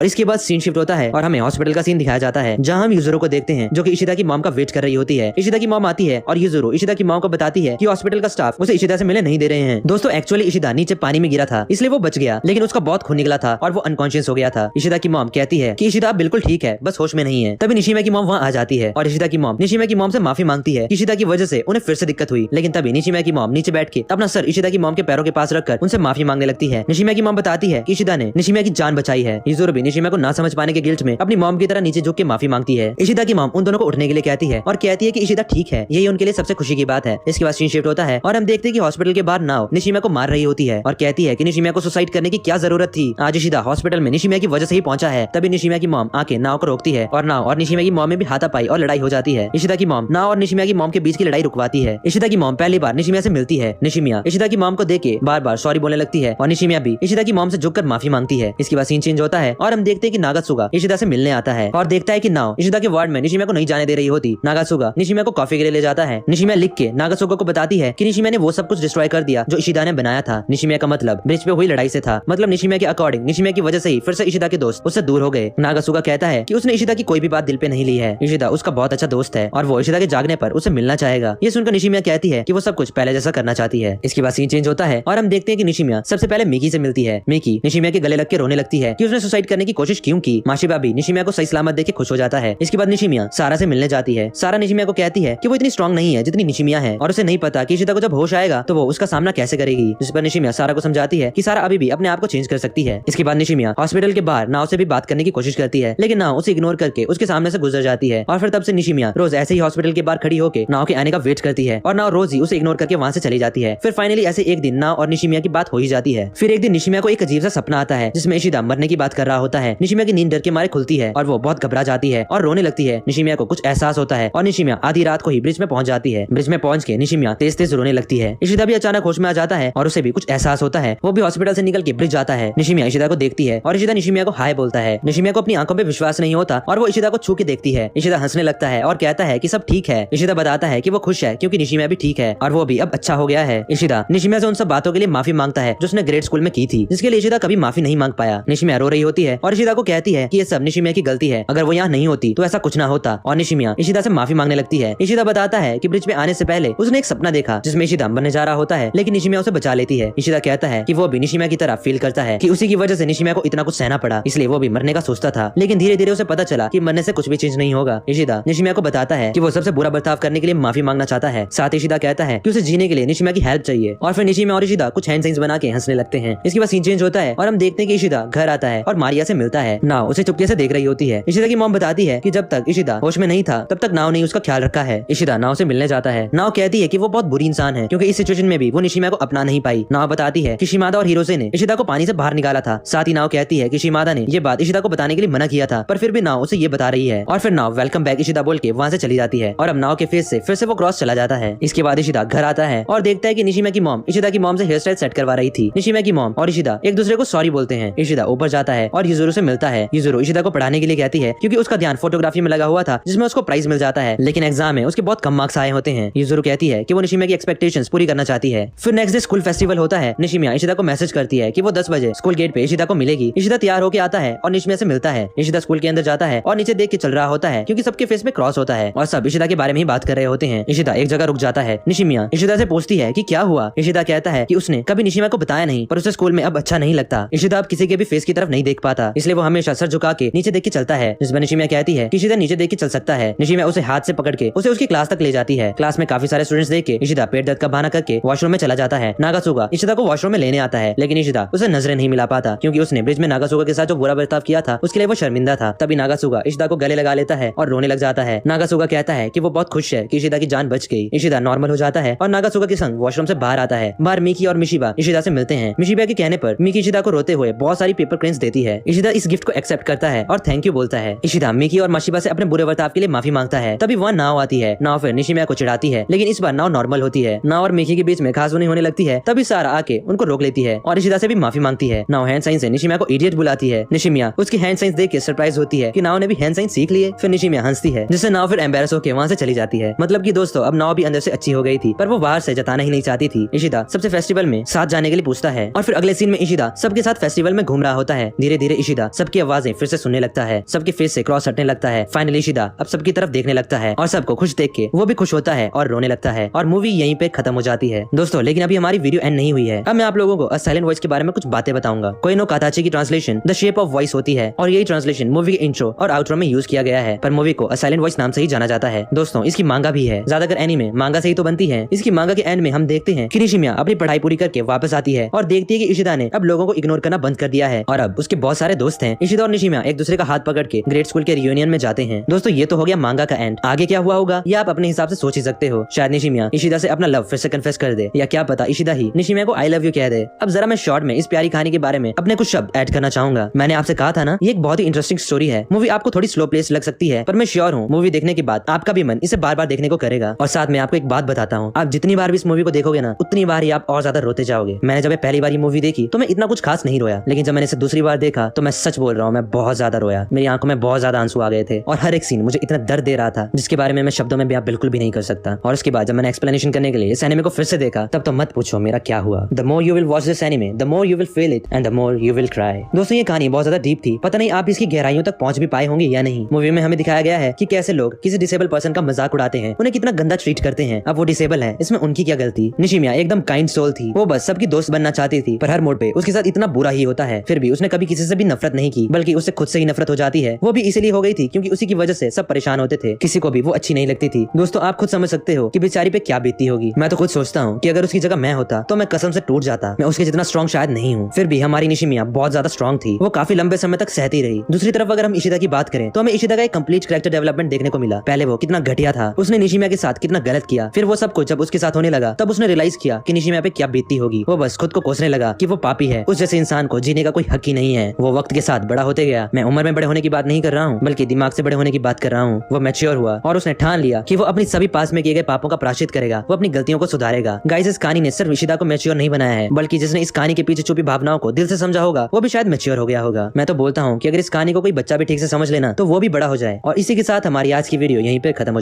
और इसके बाद सीन शिफ्ट होता है और हमें हॉस्पिटल का सीन दिखाया जाता है, जहां हम यूजुरो को देखते हैं जो कि इशिता की मॉम का वेट कर रही होती है। इशिता की मॉम आती है और यूजुरो इशिता की मॉम को बताती है कि हॉस्पिटल का स्टाफ उसे इशिता से मिलने नहीं दे रहे हैं। दोस्तों एक्चुअली इशिता नीचे पानी में गिरा था, इसलिए वो बच गया, लेकिन उसका बहुत खून निकला था और वो अनकॉन्शियस हो गया था। इशिता की मॉम कहती है कि इशिता बिल्कुल ठीक है, बस होश में नहीं है। तभी निशिमा की मॉम वहाँ आ जाती है और इशिता की मॉम निशिमा की मॉम से माफी मांगती है। इशिता की वजह से उन्हें फिर से दिक्कत हुई, लेकिन तभी निशिमा की मॉम नीचे बैठ के अपना सर इशिता की मॉम के पैरों के पास रखकर उनसे माफी मांगने लगती है। निशिमा की मॉम बताती है कि इशिता ने निशिमा की जान बचाई है। यूजुरो भी निशिमा को ना समझ पाने के गिल्ट में अपनी मॉम की तरह नीचे झुक के माफी मांगती है। इशिता की मॉम उन दोनों को उठने के लिए कहती है और कहती है कि इशिता ठीक है, यही उनके लिए सबसे खुशी की बात है। इसके बाद सीन शिफ्ट होता है और हम देखते हैं कि हॉस्पिटल के बाहर नाव निशिमा को मार रही होती है और कहती है कि निशिमा को सुसाइड करने की क्या जरूरत थी, आज इशिता हॉस्पिटल में निशिमा की वजह से ही पहुंचा है। तभी निशिमा की मॉम आके नाव को रोकती है और नाव और निशिमा की मॉम में भी हाथापाई और लड़ाई हो जाती है। इशिता की मॉम नाव और निशिमा की मॉम के बीच की लड़ाई रुकवाती है। इशिता की मॉम पहली बार निशिमा से मिलती है। निशिमा इशिता की मॉम को देख के बार बार सॉरी बोलने लगती है और निशिमा भी इशिता की मॉम से झुककर माफी मांगती है। इसके बाद सीन चेंज होता है और हम देखते हैं कि नागात्सुगा इशिता से मिलने आता है और देखता है कि नाव इशिता के वार्ड में निशिमा को नहीं जाने दे रही होती। नागात्सुगा निशिमा को कॉफी के लिए ले जाता है। निशिमा लिख के नागात्सुगा को बताती है कि निशिमा ने वो सब कुछ डिस्ट्रॉय कर दिया जो इशिता ने बनाया था। निशिमा का मतलब ब्रिज पे हुई लड़ाई से था, मतलब निशिमा के अकॉर्डिंग निशिमा की वजह से ही फिर से इशिता के दोस्त उससे दूर हो गए। नागात्सुगा कहता है कि उसने इशिता की कोई भी बात दिल पे नहीं ली है, इशिता उसका बहुत अच्छा दोस्त है और वो इशिता के जागने पर उसे मिलना चाहेगा। ये सुनकर निशिमा कहती है कि वो सब कुछ पहले जैसा करना चाहती है। इसके बाद सीन चेंज होता है और हम देखते हैं कि निशिमा सबसे पहले मिकी से मिलती है। मिकी निशिमा के गले लग के रोने लगती है कि उसने सुसाइड करने की कोशिश क्यों की। माशिबा भी निशिमा को सही सलामत देख के खुश हो जाता है। इसके बाद निशिमा सारा से मिलने जाती है। सारा निशिमा को कहती है कि वो इतनी स्ट्रांग नहीं है जितनी निशिमा है और उसे नहीं पता कि इशिता को जब होश आएगा तो वो उसका सामना कैसे करेगी। जिस पर निशिमा सारा को समझाती है कि सारा अभी भी अपने आप को चेंज कर सकती है। इसके बाद निशिमा हॉस्पिटल के बाहर नाव से भी बात करने की कोशिश करती है, लेकिन नाव उसे इग्नोर करके उसके सामने से गुजर जाती है और फिर तब से निशिमा रोज ऐसे ही हॉस्पिटल के बाहर खड़ी होकर नाव के आने का वेट करती है और नाव रोज ही उसे इग्नोर करके वहाँ से चली जाती है। फिर फाइनली ऐसे एक दिन नाव और निशिमा की बात हो ही जाती है। फिर एक दिन निशिमा को एक अजीब सा सपना आता है जिसमें इशिता मरने की बात कर रहा होता है। निशिमा की नींद डर के मारे खुलती है और वो बहुत घबरा जाती है और रोने लगती है। निशिमा को कुछ एहसास होता है और निशिमा आधी रात को ही ब्रिज में पहुंच जाती है। ब्रिज में पहुंच के निशिमा तेज तेज रोने लगती है। इशिता भी अचानक होश में आ जाता है और उसे भी कुछ एहसास होता है। वो भी हॉस्पिटल से निकल के ब्रिज जाता है। निशिमा इशिता को देखती है और इशिता निशिमा को हाय बोलता है। निशिमा को अपनी आंखों पे विश्वास नहीं होता और वो इशिता को छू के देखती है। इशिता हंसने लगता है और कहता है कि सब ठीक है। इशिता बताता है कि वो खुश है क्योंकि निशिमा भी ठीक है और वो भी अब अच्छा हो गया है। इशिता निशिमा से उन सब बातों के लिए माफी मांगता है जो उसने ग्रेड स्कूल में की थी, जिसके लिए इशिता कभी माफी नहीं मांग पाया। निशिमा रो रही होती है और इशिता को कहती है कि ये सब निशिमा की गलती है, अगर वो यहाँ नहीं होती तो ऐसा कुछ ना होता। और निशिमा इशिता से माफी मांगने लगती है। इशिता बताता है कि ब्रिज में आने से पहले उसने एक सपना देखा जिसमें इशिता मरने जा रहा होता है, लेकिन निशिमा उसे बचा लेती है। इशिता कहता है कि वो भी निशिमा की तरह फील करता है कि उसी की वजह से निशिमा को इतना कुछ सहना पड़ा, इसलिए वो भी मरने का सोचता था, लेकिन धीरे धीरे उसे पता चला कि मरने से कुछ भी चेंज नहीं होगा। इशिता निशिमा को बताता है कि वो सबसे बुरा बर्ताव करने के लिए माफी मांगना चाहता है। साथ ही इशिता कहता है कि उसे जीने के लिए निशिमा की हेल्प चाहिए और फिर निशिमा और इशिता कुछ हैंड साइंस बना के हंसने लगते हैं। इसके बाद सीन चेंज होता है और हम देखते हैं कि इशिता घर आता है और मारिया से मिलता है। नाव उसे चुपके से देख रही होती है। इशिता की मॉम बताती है कि जब तक इशिता होश में नहीं था तब तक नाव ने उसका ख्याल रखा है। इशिता नाव से मिलने जाता है। नाव कहती है कि वो बहुत बुरी इंसान है क्योंकि इस सिचुएशन में भी वो निशिमा को अपना नहीं पाई। नाव बताती है कि शिमादा और हिरोसे ने इशिता को पानी से बाहर निकाला था। साथ ही नाव कहती है कि शिमादा ने ये बात इशिता को बताने के लिए मना किया था, पर फिर भी नाव उसे ये बता रही है और फिर नाव वेलकम बैक इशिता बोल के वहाँ से चली जाती है और अब नाव के फेस से फिर से वो क्रॉस चला जाता है। इसके बाद इशिता घर आता है और देखता है कि निशिमा की मॉम इशिता की मॉम से हेयर स्टाइल सेट करवा रही थी। निशिमा की मॉम और इशिता एक दूसरे को सॉरी बोलते हैं। इशिता ऊपर जाता है और यूजुरो से मिलता है। यूजुरो इशिता को पढ़ाने के लिए कहती है क्योंकि उसका ध्यान फोटोग्राफी में लगा हुआ था जिसमें उसको प्राइज मिल जाता है, लेकिन एग्जाम में उसके बहुत कम मार्क्स आए होते हैं। यूजुरो कहती है कि वो निशिमा की एक्सपेक्टेशंस पूरी करना चाहती है। फिर नेक्स्ट डे स्कूल फेस्टिवल होता है। निशिमा इशिता को मैसेज करती है कि वो 10 बजे स्कूल गेट पे इशिता को मिलेगी। इशिता तैयार होकर आता है और निशिमा से मिलता है। इशिता स्कूल के अंदर जाता है और नीचे देख के चल रहा होता है क्योंकि सबके फेस में क्रॉस होता है और सब इशिता के बारे में ही बात कर रहे होते हैं। इशिता एक जगह रुक जाता है। निशिमा इशिता से पूछती है कि क्या हुआ। इशिता कहता है कि उसने कभी निशिमा को बताया नहीं, पर उसे स्कूल में अब अच्छा नहीं लगता। इशिता अब किसी के भी फेस की तरफ नहीं देख पाता, इसलिए वो हमेशा सर झुका के नीचे देख के चलता है। जिस पर निशिमा कहती है कि इशिता नीचे देख के चल सकता है। निशिमा उसे हाथ से पकड़ के उसे उसकी क्लास तक ले जाती है। क्लास में काफी सारे स्टूडेंट्स देख के इशिता पेट दर्द का बहाना करके वॉशरूम में चला जाता है। नागासुगा इशिता को वॉशरूम में लेने आता है, लेकिन इशिता उसे नजरें नहीं मिला पाता क्योंकि उसने ब्रिज में नागासुगा के साथ जो बुरा बर्ताव किया था उसके लिए वो शर्मिंदा था। तभी नागासुगा इशिता को गले लगा लेता है और रोने लग जाता है। नागासुगा कहता है कि वो बहुत खुश है कि इशिता की जान बच गई। इशिता नॉर्मल हो जाता है और नागासुगा के संग वॉशरूम से बाहर आता है। बाहर मिकी और मिशिबा इशिता से मिलते हैं। मिशिबा के कहने पर मिकी इशिता को रोते हुए बहुत सारी पेपर क्रेन्स देती है। इशिता इशिदा इस गिफ्ट को एक्सेप्ट करता है और थैंक यू बोलता है। इशिदा मिकी और माशिबा से अपने बुरे बर्ताव के लिए माफी मांगता है। तभी वहाँ नाव आती है। नाव फिर निशिमिया को चिढ़ाती है, लेकिन इस बार नाव नॉर्मल होती है। नाव और मिकी के बीच में खास होने लगती है। तभी सारा आके उनको रोक लेती है और इशिदा से भी माफी मांगती है। नाव हैंड साइन से निशिमिया को इडियट बुलाती है। निशिमिया उसकी हैंड साइन देख के सरप्राइज होती है कि नाव ने भी हैंड साइन सीख लिए। फिर निशिमिया हंसती है, जिससे नाव फिर एम्बेरस होकर वहाँ से चली जाती है। मतलब कि दोस्तों अब नाव भी अंदर से अच्छी हो गई थी, पर वो बाहर से जताना ही नहीं चाहती थी। इशिदा सबसे फेस्टिवल में साथ जाने के लिए पूछता है और फिर अगले सीन में इशिदा सबके साथ फेस्टिवल में घूम रहा होता है। धीरे धीरे इशिदा सबकी आवाजें फिर से सुनने लगता है, सबके फेस से क्रॉस हटने लगता है। फाइनली इशिदा अब सबकी तरफ देखने लगता है और सबको खुश देख के वो भी खुश होता है और रोने लगता है और मूवी यहीं पे खत्म हो जाती है। दोस्तों लेकिन अभी हमारी वीडियो एंड नहीं हुई है। अब मैं आप लोगों को अ साइलेंट वॉइस के बारे में कुछ बातें बताऊंगा। कोई नो काताची की translation the shape of voice होती है और यही ट्रांसलेशन मूवी के इंट्रो और आउट्रो में यूज किया गया है, पर मूवी को अ साइलेंट वॉइस नाम से ही जाना जाता है। दोस्तों इसकी मांगा भी है, ज्यादातर एनीमे मांगा से ही तो बनती है। इसकी मांगा के एंड में हम देखते हैं कि निशिमिया अपनी पढ़ाई पूरी करके वापस आती है और देखती है कि इशिदा ने अब लोगों को इग्नोर करना बंद कर दिया है और अब उसके बहुत सारे दोस्त हैं। इशिदा और निशिमिया एक दूसरे का हाथ पकड़ के ग्रेड स्कूल के रियूनियन में जाते हैं। दोस्तों ये तो हो गया मांगा का एंड। आगे क्या हुआ होगा ये आप अपने हिसाब से सोच ही सकते हो। शायद निशिमिया इशिदा से अपना लव फिर से कन्फेस कर दे, या क्या पता इशिदा ही निशिमिया को आई लव यू कह दे। अब जरा मैं शॉर्ट में इस प्यारी कहानी के बारे में अपने कुछ शब्द ऐड करना चाहूंगा। मैंने आपसे कहा था ना ये एक बहुत ही इंटरेस्टिंग स्टोरी है। मूवी आपको थोड़ी स्लो प्लेस लग सकती है, पर मैं श्योर हूँ मूवी देखने के बाद आपका भी मन इसे बार बार देखने को करेगा। और साथ में आपको एक बात बताता हूँ, आप जितनी बार भी इस मूवी को देखोगे ना उतनी बार ही आप और ज्यादा रोते जाओगे। मैंने जब पहली बार ये मूवी देखी तो मैं इतना कुछ खास नहीं रोया, लेकिन जब मैंने इसे दूसरी बार देखा तो मैं सच बोल रहा हूँ मैं बहुत ज्यादा रोया। मेरी आंखों में बहुत ज्यादा आंसू आ गए थे और हर एक सीन मुझे इतना दर्द दे रहा था जिसके बारे में मैं शब्दों में बयां बिल्कुल भी नहीं कर सकता। और उसके बाद जब मैंने एक्सप्लेनेशन करने के लिए इस एनिमे को फिर से देखा तब तो मत पूछो मेरा क्या हुआ। The more you will watch this anime the more you will feel it and the more you will cry. दोस्तों ये कहानी बहुत ज्यादा डीप थी, पता नहीं आप इसकी गहराइयों तक पहुंच भी पाए होंगे या नहीं। मूवी में हमें दिखाया गया है कि कैसे लोग किसी डिसेबल पर्सन का मजाक उड़ाते हैं, उन्हें कितना गंदा ट्रीट करते हैं। अब वो डिसेबल है, इसमें उनकी क्या गलती। निशिमिया एकदम काइंड सोल थी, वो बस सबकी दोस्त बनना चाहती थी, पर हर मोड़ पे उसके साथ इतना बुरा ही होता है। फिर भी उसने कभी किसी से भी नफरत नहीं की, बल्कि उससे खुद से ही नफरत हो जाती है। वो भी इसीलिए हो गई थी क्योंकि उसी की वजह से सब परेशान होते थे, किसी को भी वो अच्छी नहीं लगती थी। दोस्तों आप खुद समझ सकते हो कि बेचारी पे क्या बीतती होगी। मैं तो खुद सोचता हूँ कि अगर उसकी जगह मैं होता तो मैं कसम से टूट जाता। मैं उसके जितना स्ट्रॉन्ग शायद नहीं हूँ, फिर भी हमारी निशिमिया बहुत ज्यादा स्ट्रॉन्ग थी। वो काफी लंबे समय तक सहती रही। दूसरी तरफ अगर हम इशिदा की बात करें तो हमें इशिदा का एक कंप्लीट कैरेक्टर डेवलपमेंट देखने को मिला। पहले वो कितना घटिया था, उसने निशिमिया के साथ कितना गलत किया, फिर वो सब कुछ जब उसके साथ होने लगा तब उसने रियलाइज किया कि निशिमिया पे क्या बीतती होगी। वो बस खुद को कोसने लगा कि वो पापी है, उस जैसे इंसान को जीने का कोई हक ही नहीं है। वो वक्त के साथ बड़ा होते गया। मैं उम्र में बड़े होने की बात नहीं कर रहा हूँ, बल्कि दिमाग से बड़े होने की बात कर रहा हूँ। वो मैच्योर हुआ और उसने ठान लिया कि वो अपनी सभी पास में किए गए पापों का प्रायश्चित करेगा, वो अपनी गलतियों को सुधारेगा। गाइस इस कहानी ने सिर्फ इशिदा को मैच्योर नहीं बनाया है, बल्कि जिसने इस कहानी के पीछे छुपी भावनाओं को दिल से समझा होगा वो भी शायद मैच्योर हो गया होगा। मैं तो बोलता हूँ कि अगर इस कहानी को कोई बच्चा भी ठीक से समझ लेना तो वो भी बड़ा हो जाए। और इसी के साथ हमारी आज की वीडियो यहीं पे खत्म हो